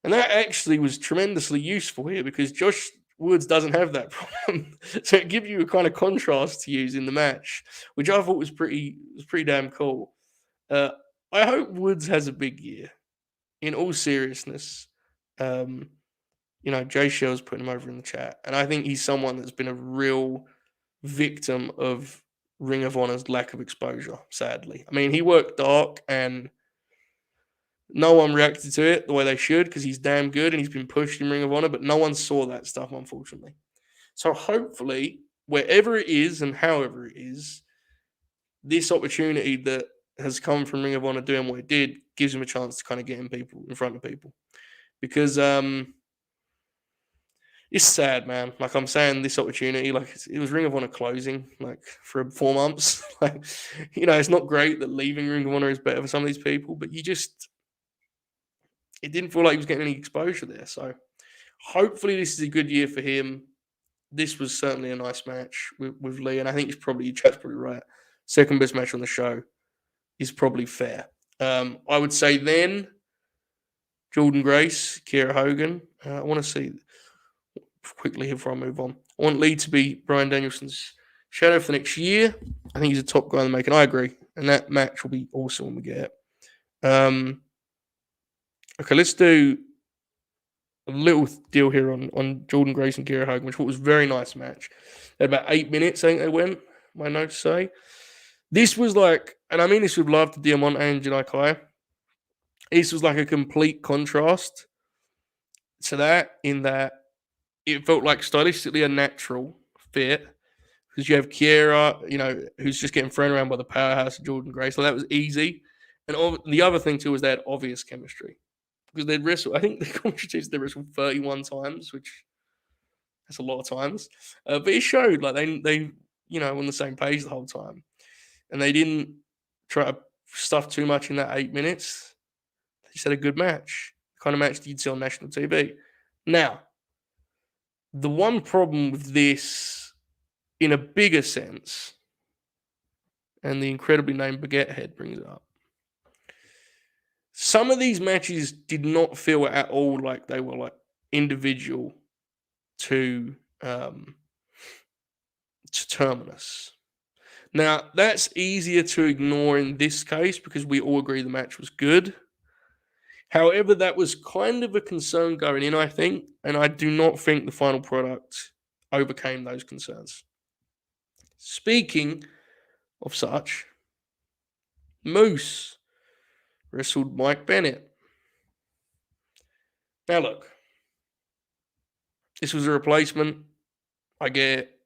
And that actually was tremendously useful here because Josh Woods doesn't have that problem. So it gives you a kind of contrast to use in the match, which I thought was pretty damn cool. I hope Woods has a big year. In all seriousness, Jay Shell's putting him over in the chat. And I think he's someone that's been a real victim of Ring of Honor's lack of exposure, sadly. I mean, he worked dark and no one reacted to it the way they should because he's damn good and he's been pushed in Ring of Honor, but no one saw that stuff, unfortunately. So hopefully, wherever it is and however it is, this opportunity that has come from Ring of Honor doing what it did gives him a chance to kind of get in front of people. Because it's sad, man. Like I'm saying, this opportunity, like it was Ring of Honor closing, like for 4 months. Like, it's not great that leaving Ring of Honor is better for some of these people, but you just, it didn't feel like he was getting any exposure there. So hopefully this is a good year for him. This was certainly a nice match with Lee, and I think chat's probably right. Second best match on the show is probably fair. I would say then Jordan Grace, Kiera Hogan. I want to see quickly here before I move on. I want Lee to be Bryan Danielson's shadow for the next year. I think he's a top guy in the making. I agree, and that match will be awesome when we get it. Okay, let's do a little deal here on Jordan Grace and Kiera Hogan, which was a very nice match. They had about 8 minutes, I think they went, my notes say. This was like, and I mean this with love to Diamante and Janai Kai. This was like a complete contrast to that, in that it felt like stylistically a natural fit, because you have Kiera, who's just getting thrown around by the powerhouse of Jordan Grace. So that was easy. And the other thing too was they had obvious chemistry, because they'd wrestled. I think the commentators they wrestled 31 times, which that's a lot of times. But it showed like they on the same page the whole time, and they didn't try to stuff too much in that 8 minutes. They just had a good match, the kind of match that you'd see on national TV. Now, the one problem with this, in a bigger sense, and the incredibly named Baguette Head brings it up, some of these matches did not feel at all like they were like individual to Terminus. Now, that's easier to ignore in this case because we all agree the match was good. However, that was kind of a concern going in, I think, and I do not think the final product overcame those concerns. Speaking of such, Moose wrestled Mike Bennett. Now, look, this was a replacement. I get it.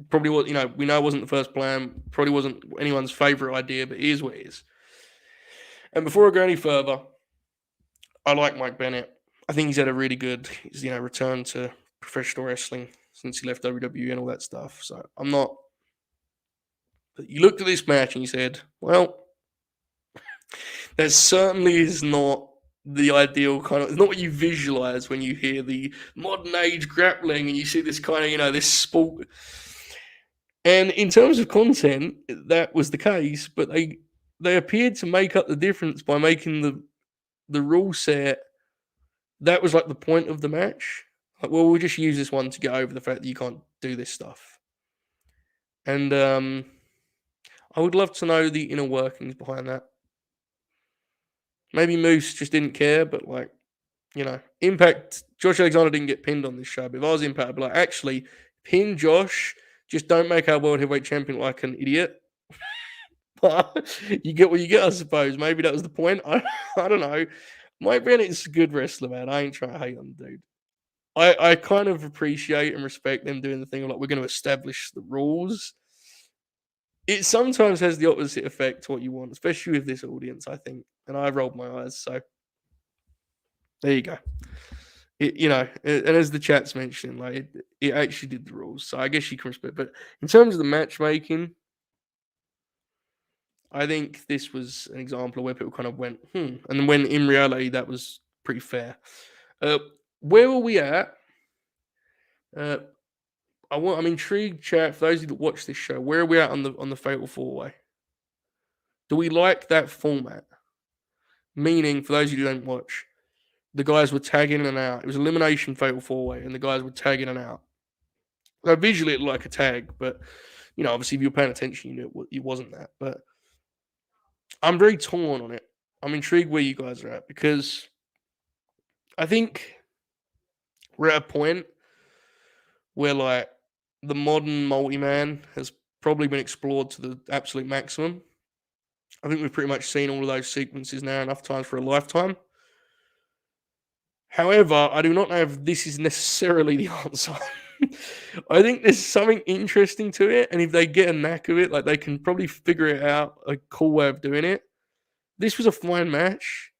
Probably was, we know it wasn't the first plan. Probably wasn't anyone's favorite idea, but it is what it is. And before I go any further, I like Mike Bennett. I think he's had a really good, return to professional wrestling since he left WWE and all that stuff. So I'm not. But you looked at this match and you said, well, that certainly is not the ideal kind of. It's not what you visualize when you hear the modern age grappling and you see this kind of, this sport. And in terms of content, that was the case, but they appeared to make up the difference by making the rule set. That was like the point of the match. Like, well, we'll just use this one to get over the fact that you can't do this stuff. And I would love to know the inner workings behind that. Maybe Moose just didn't care, but Impact, Josh Alexander didn't get pinned on this show. But if I was Impact, I'd be like, actually, pin Josh. Just don't make our world heavyweight champion like an idiot. But you get what you get, I suppose. Maybe that was the point. I don't know. Mike Bennett's a good wrestler, man. I ain't trying to hate on the dude. I kind of appreciate and respect them doing the thing of like, we're going to establish the rules. It sometimes has the opposite effect to what you want, especially with this audience, I think. And I rolled my eyes. So there you go. And as the chat's mentioning, like it actually did the rules. So I guess you can respect. But in terms of the matchmaking, I think this was an example of where people kind of went, And then when in reality, that was pretty fair. Where were we at? I'm intrigued, chat, for those of you that watch this show, where are we at on the Fatal 4-Way? Do we like that format? Meaning, for those of you who don't watch, the guys were tagging in and out. It was elimination Fatal 4-Way, and the guys would tag in and out. So visually, it looked like a tag, but, obviously, if you were paying attention, you knew it wasn't that. But I'm very torn on it. I'm intrigued where you guys are at, because I think we're at a point where, like, the modern multi-man has probably been explored to the absolute maximum. I think we've pretty much seen all of those sequences now enough times for a lifetime. However, I do not know if this is necessarily the answer. I think there's something interesting to it, and if they get a knack of it, like they can probably figure it out, a cool way of doing it. This was a fine match,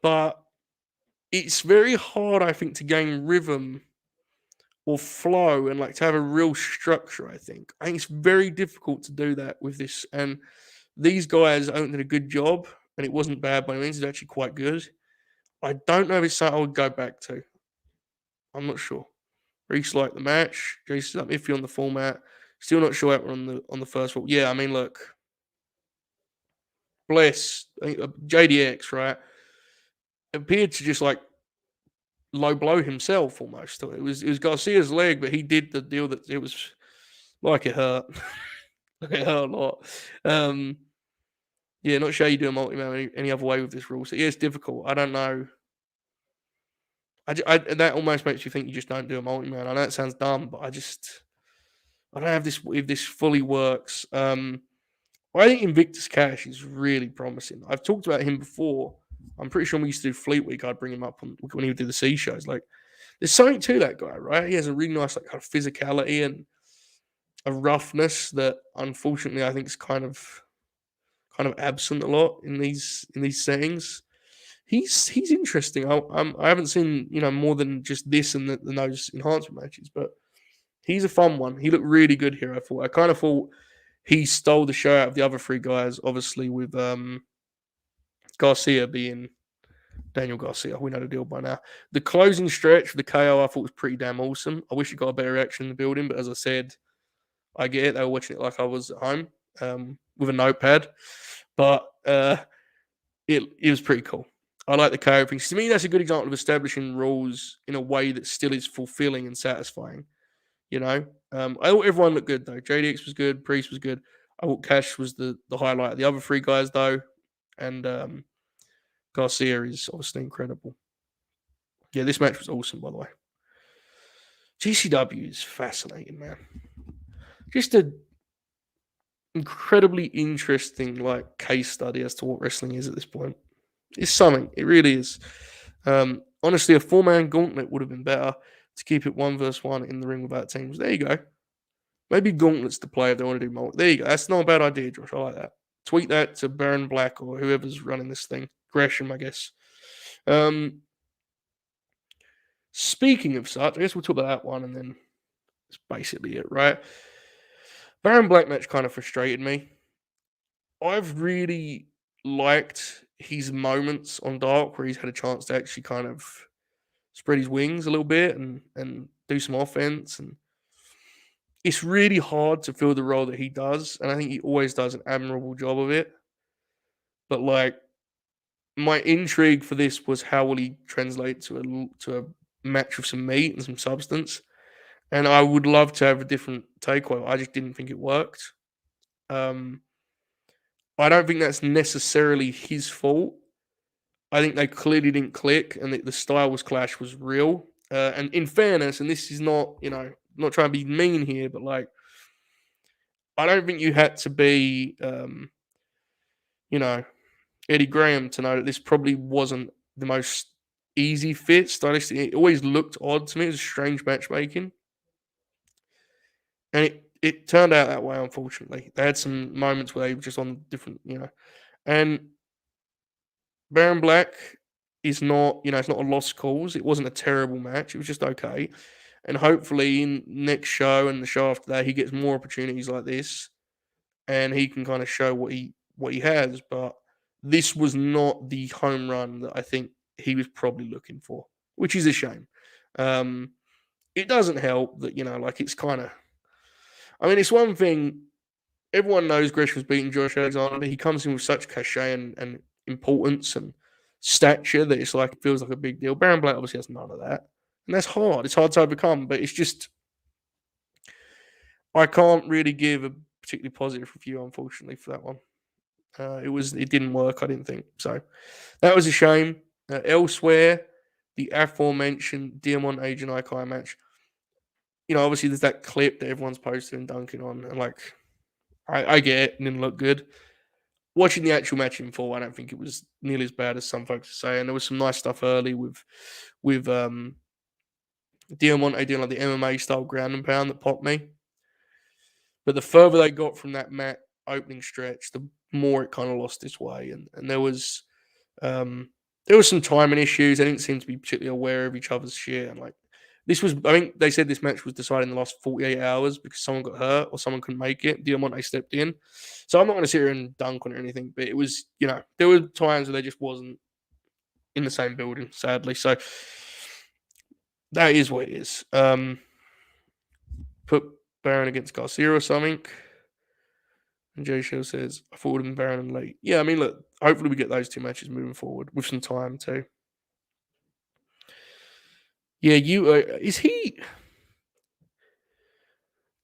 but it's very hard, I think, to gain rhythm or flow and like to have a real structure. I think it's very difficult to do that with this, and these guys, I think, did a good job, and it wasn't bad by any means. It's actually quite good. I don't know if it's something I would go back to. I'm not sure. Reese liked the match. Jason's up iffy on the format. Still not sure out on the first one. Yeah, I mean, look, Bless, JDX, right? Appeared to just like low blow himself almost. It was Garcia's leg, but he did the deal that it was like it hurt. Like it hurt a lot. Um, yeah, not sure you do a multi-man any other way with this rule. So yeah, it's difficult. I don't know. That almost makes you think you just don't do a multi-man. I know it sounds dumb, but I don't have this if this fully works. I think Invictus Cash is really promising. I've talked about him before. I'm pretty sure when we used to do Fleet Week, I'd bring him up when he would do the C shows. Like, there's something to that guy, right? He has a really nice like kind of physicality and a roughness that unfortunately I think is kind of absent a lot in these settings. He's interesting. I haven't seen more than just this and those enhancement matches, but he's a fun one. He looked really good here. I kind of thought he stole the show out of the other three guys. Obviously with Garcia being Daniel Garcia. We know the deal by now. The closing stretch for the KO I thought was pretty damn awesome. I wish it got a better reaction in the building, but as I said, I get it. They were watching it like I was at home with a notepad. But it was pretty cool. I like the KO thing. To me, that's a good example of establishing rules in a way that still is fulfilling and satisfying. I thought everyone looked good, though. JDX was good. Priest was good. I thought Cash was the highlight of the other three guys, though. And Garcia is obviously incredible. Yeah, this match was awesome, by the way. GCW is fascinating, man. Just a incredibly interesting case study as to what wrestling is at this point. It's something. It really is. Honestly, a 4-man gauntlet would have been better to keep it 1v1 in the ring without teams. There you go. Maybe gauntlet's the play if they want to do multi. There you go. That's not a bad idea, Josh. I like that. Tweet that to Baron Black or whoever's running this thing. Gresham, I guess. Speaking of such, I guess we'll talk about that one and then that's basically it, right? Baron Black match kind of frustrated me. I've really liked his moments on Dark where he's had a chance to actually kind of spread his wings a little bit and do some offense. And it's really hard to fill the role that he does. And I think he always does an admirable job of it. But my intrigue for this was how will he translate to a match with some meat and some substance. And I would love to have a different take on it. I just didn't think it worked. I don't think that's necessarily his fault. I think they clearly didn't click, and the Styles clash was real. And in fairness, and this is not, not trying to be mean here, but I don't think you had to be, Eddie Graham to know that this probably wasn't the most easy fit stylistically. It always looked odd to me. It was strange matchmaking. And it turned out that way, unfortunately. They had some moments where they were just on different, And Baron Black is not, it's not a lost cause. It wasn't a terrible match. It was just okay. And hopefully in next show and the show after that, he gets more opportunities like this and he can kind of show what he has. But this was not the home run that I think he was probably looking for, which is a shame. It doesn't help that, it's kind of, it's one thing. Everyone knows Gresham's beating Josh Alexander. He comes in with such cachet and importance and stature that it feels like a big deal. Baron Black obviously has none of that. And that's hard. It's hard to overcome, but it's just I can't really give a particularly positive review, unfortunately, for that one. It didn't work, I didn't think. So that was a shame. Elsewhere, the aforementioned Diamond Agent Ikai match. Obviously there's that clip that everyone's posted and dunking on, and I get it, and didn't look good. Watching the actual match in full, I don't think it was nearly as bad as some folks are saying. There was some nice stuff early with Diamante doing the MMA style ground and pound that popped me. But the further they got from that opening stretch, the more it kind of lost its way. And there was some timing issues. They didn't seem to be particularly aware of each other's shit. And this was, I think they said this match was decided in the last 48 hours because someone got hurt or someone couldn't make it. Diamante stepped in. So I'm not going to sit here and dunk on it or anything, but it was, there were times where there just wasn't in the same building, sadly. So that is what it is. Put Baron against Garcia or something. And Jay Shell says, I thought it would have been Baron and Lee. Yeah, I mean, look, hopefully we get those two matches moving forward with some time too. Yeah, is he?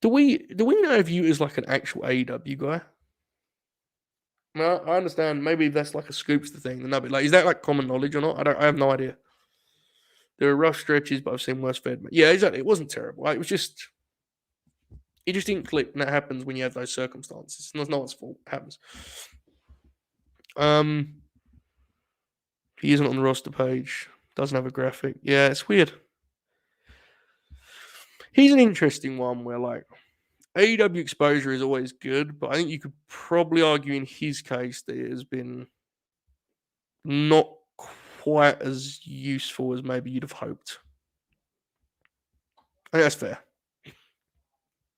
Do we know if you is like an actual AEW guy? No, I understand. Maybe that's like a scoops the thing. No, but like, is that like common knowledge or not? I have no idea. There are rough stretches, but I've seen worse fed. Yeah, exactly. It wasn't terrible. It was just, it just didn't click, and that happens when you have those circumstances. It's no one's fault. It happens. He isn't on the roster page. Doesn't have a graphic. Yeah, it's weird. He's an interesting one where like AEW exposure is always good, but I think you could probably argue in his case that it has been not quite as useful as maybe you'd have hoped. I think that's fair.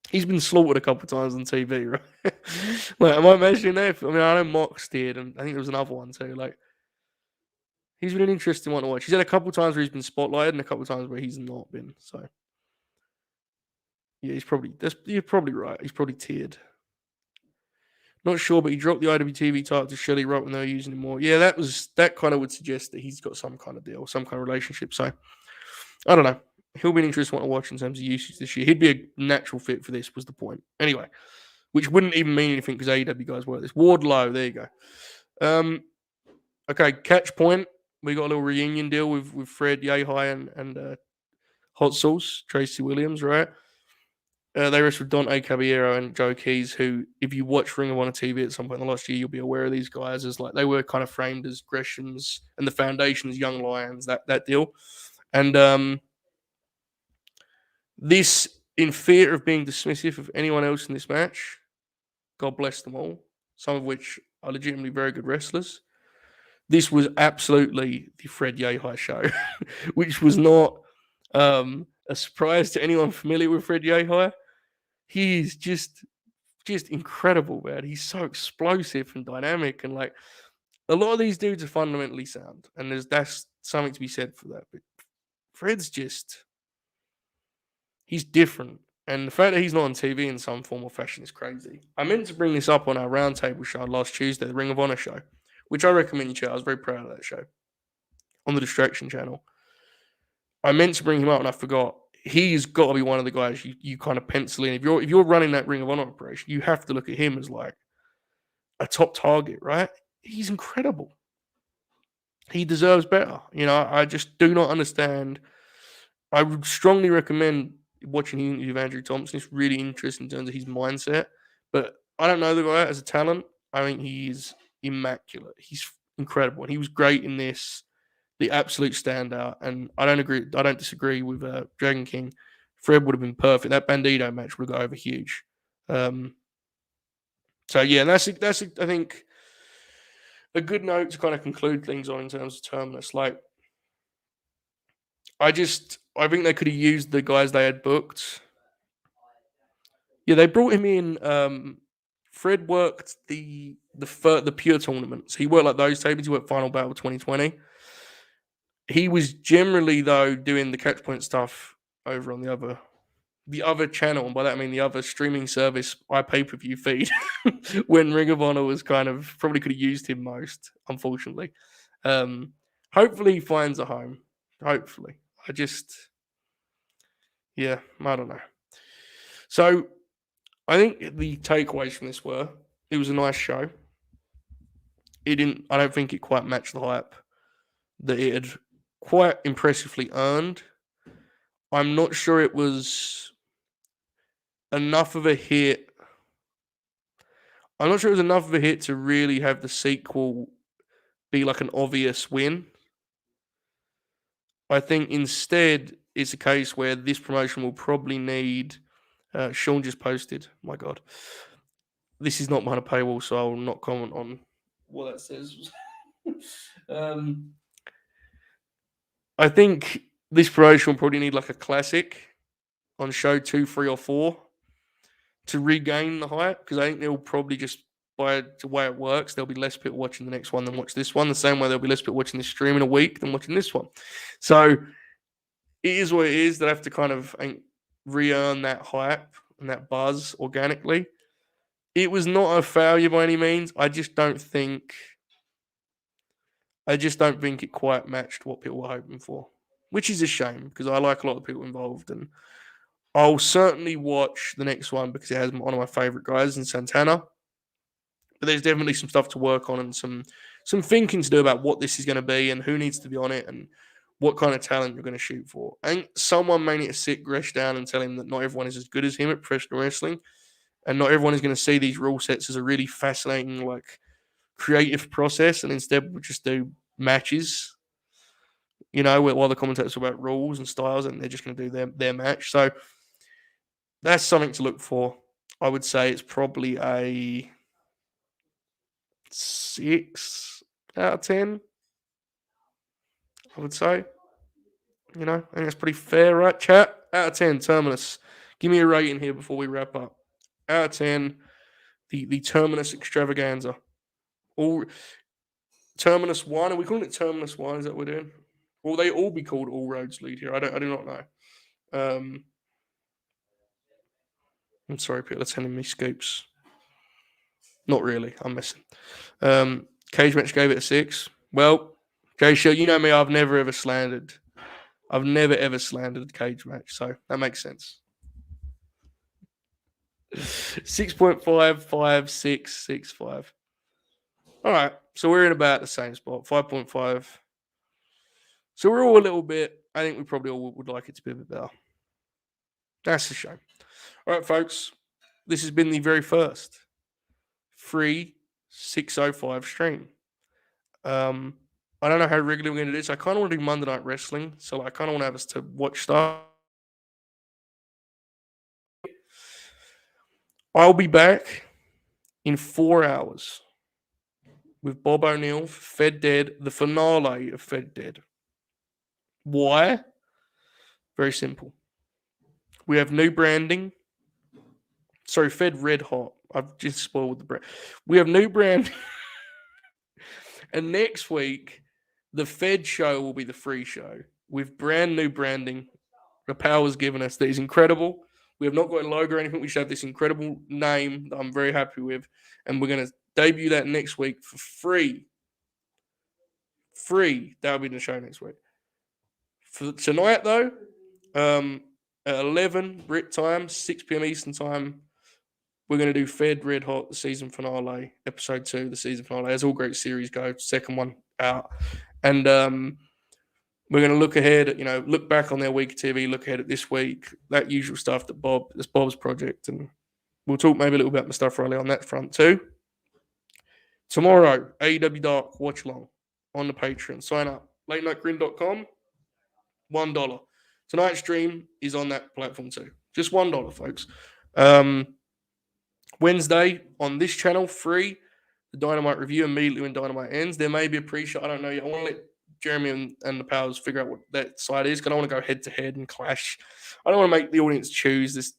He's been slaughtered a couple of times on TV, right? Like, am I mentioning that? I mean, I know Mox did, and I think there was another one too. Like, he's been an interesting one to watch. He's had a couple of times where he's been spotlighted, and a couple of times where he's not been. So, yeah, you're probably right. He's probably tiered. Not sure, but he dropped the IWTV title to Shelley right when they were using him more. Yeah, that kind of would suggest that he's got some kind of deal, some kind of relationship. So I don't know. He'll be an interesting one to watch in terms of usage this year. He'd be a natural fit for this, was the point. Anyway, which wouldn't even mean anything because AEW guys work this. Wardlow, there you go. Okay, catch point. We got a little reunion deal with Fred Yehai and Hot Sauce, Tracy Williams, right? They wrestled Dante Caballero and Joe Keys, who, if you watch Ring of Honor TV at some point in the last year, you'll be aware of these guys as like they were kind of framed as Greshams and the Foundation's young lions, that deal. And this, in fear of being dismissive of anyone else in this match, God bless them all, some of which are legitimately very good wrestlers. This was absolutely the Fred Yehai show, which was not a surprise to anyone familiar with Fred Yehai. He's just incredible, man. He's so explosive and dynamic, and like a lot of these dudes are fundamentally sound, and that's something to be said for that. But Fred's he's different, and the fact that he's not on TV in some form or fashion is crazy. I meant to bring this up on our roundtable show last Tuesday, the Ring of Honor show, which I recommend you check. I was very proud of that show on the Distraction channel. I meant to bring him up and I forgot. He's got to be one of the guys you kind of pencil in. If you're running that Ring of Honor operation, you have to look at him as like a top target, right? He's incredible. He deserves better. You know, I just do not understand. I would strongly recommend watching the interview of Andrew Thompson. It's really interesting in terms of his mindset. But I don't know the guy as a talent. I think he's immaculate. He's incredible. And he was great in this. The absolute standout, and I don't disagree with Dragon King. Fred would have been perfect. That Bandito match would have got over huge. So yeah, and that's I think a good note to kind of conclude things on in terms of Terminus. Like, I think they could have used the guys they had booked. Yeah, they brought him in. Fred worked the pure tournaments. He worked like those tables. He worked Final Battle 2020. He was generally, though, doing the catch point stuff over on the other channel, and by that I mean the other streaming service pay-per-view feed, when Ring of Honor was kind of probably could have used him most, unfortunately. Hopefully he finds a home. Hopefully. I don't know. So I think the takeaways from this were, it was a nice show. I don't think it quite matched the hype that it had quite impressively earned. I'm not sure it was enough of a hit. I'm not sure it was enough of a hit to really have the sequel be like an obvious win. I think instead it's a case where this promotion will probably need. Sean just posted. My God, this is not behind a paywall, so I will not comment on what that says. I think this promotion will probably need like a classic on show 2, 3, or 4 to regain the hype, because I think they'll probably just by the way it works, there'll be less people watching the next one than watch this one. The same way there'll be less people watching this stream in a week than watching this one. So it is what it is. That I have to kind of re-earn that hype and that buzz organically. It was not a failure by any means. I just don't think it quite matched what people were hoping for, which is a shame because I like a lot of people involved, and I'll certainly watch the next one because it has one of my favorite guys in Santana. But there's definitely some stuff to work on and some thinking to do about what this is going to be and who needs to be on it and what kind of talent you're going to shoot for. And someone may need to sit Gresh down and tell him that not everyone is as good as him at professional wrestling, and not everyone is going to see these rule sets as a really fascinating, like, creative process, and instead we'll just do matches, while the commentators talk about rules and styles, and they're just going to do their match. So that's something to look for. I would say it's probably a 6 out of 10. I would say. I think that's pretty fair, right, chat? Out of 10, Terminus. Give me a rating here before we wrap up. Out of 10, the Terminus extravaganza. All Terminus 1. Are we calling it Terminus 1? Is that what we're doing? Will they all be called All Roads Lead here? I do not know. I'm sorry, people are sending me scoops. Not really. I'm messing. Cage Match gave it a 6. Well, Jay Show, you know me. I've never ever slandered Cage Match, so that makes sense. 6.5, 5, 6, 6, 5. All right, so we're in about the same spot. 5.5. So we're all a little bit. I think we probably all would like it to be a bit better. That's a shame. All right, folks. This has been the very first free 605 stream. I don't know how regularly we're going to do this. I kind of want to do Monday Night Wrestling, so I kind of want to have us to watch stuff. I'll be back in 4 hours with Bob O'Neill, Fed Dead, the finale of Fed Dead. Why? Very simple. We have new branding. Sorry, Fed Red Hot. I've just spoiled the brand. We have new branding. And next week, the Fed show will be the free show with brand new branding. The power's given us that is incredible. We have not got a logo or anything. We just have this incredible name that I'm very happy with. And we're going to debut that next week for free. Free. That'll be in the show next week. For tonight, though, at 11 Brit time, 6 p.m. Eastern time, we're going to do Fed Red Hot, the season finale, episode 2, the season finale. As all great series go, second one out. And we're going to look ahead, look back on their week of TV, look ahead at this week, that usual stuff that's Bob's project. And we'll talk maybe a little bit about Mustafa Ali on that front too. Tomorrow, AEW Dark watch along on the Patreon. Sign up. LateNightGrin.com, $1. Tonight's stream is on that platform too. Just $1, folks. Wednesday on this channel, free, the Dynamite review immediately when Dynamite ends. There may be a pre-show. I don't know yet. I want to let Jeremy and the Powers figure out what that side is, because I don't want to go head-to-head and clash. I don't want to make the audience choose this.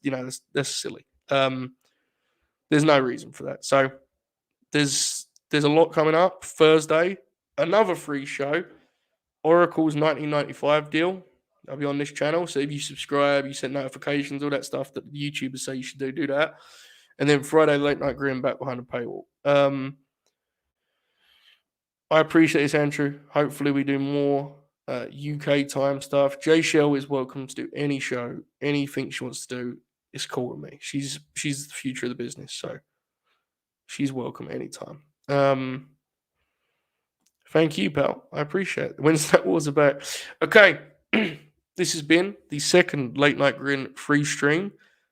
That's silly. There's no reason for that. So there's a lot coming up. Thursday, another free show, Oracle's 1995 deal. I'll be on this channel. So if you subscribe, you set notifications, all that stuff that the YouTubers say you should do that. And then Friday, Late Night Grin back behind the paywall. I appreciate this, Andrew. Hopefully we do more UK time stuff. Jay Shell is welcome to do any show, anything she wants to do. It's cool with me. She's the future of the business, so she's welcome anytime. Thank you, pal. I appreciate it. When's that was about? Okay. This has been the second Late Night Grin free stream.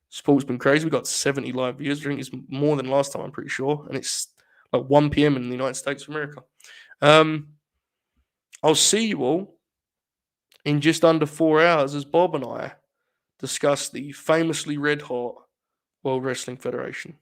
Sport's been crazy. We got 70 live viewers. I think it's more than last time, I'm pretty sure. And it's like 1 p.m. in the United States of America. I'll see you all in just under 4 hours as Bob and I discuss the famously red hot World Wrestling Federation.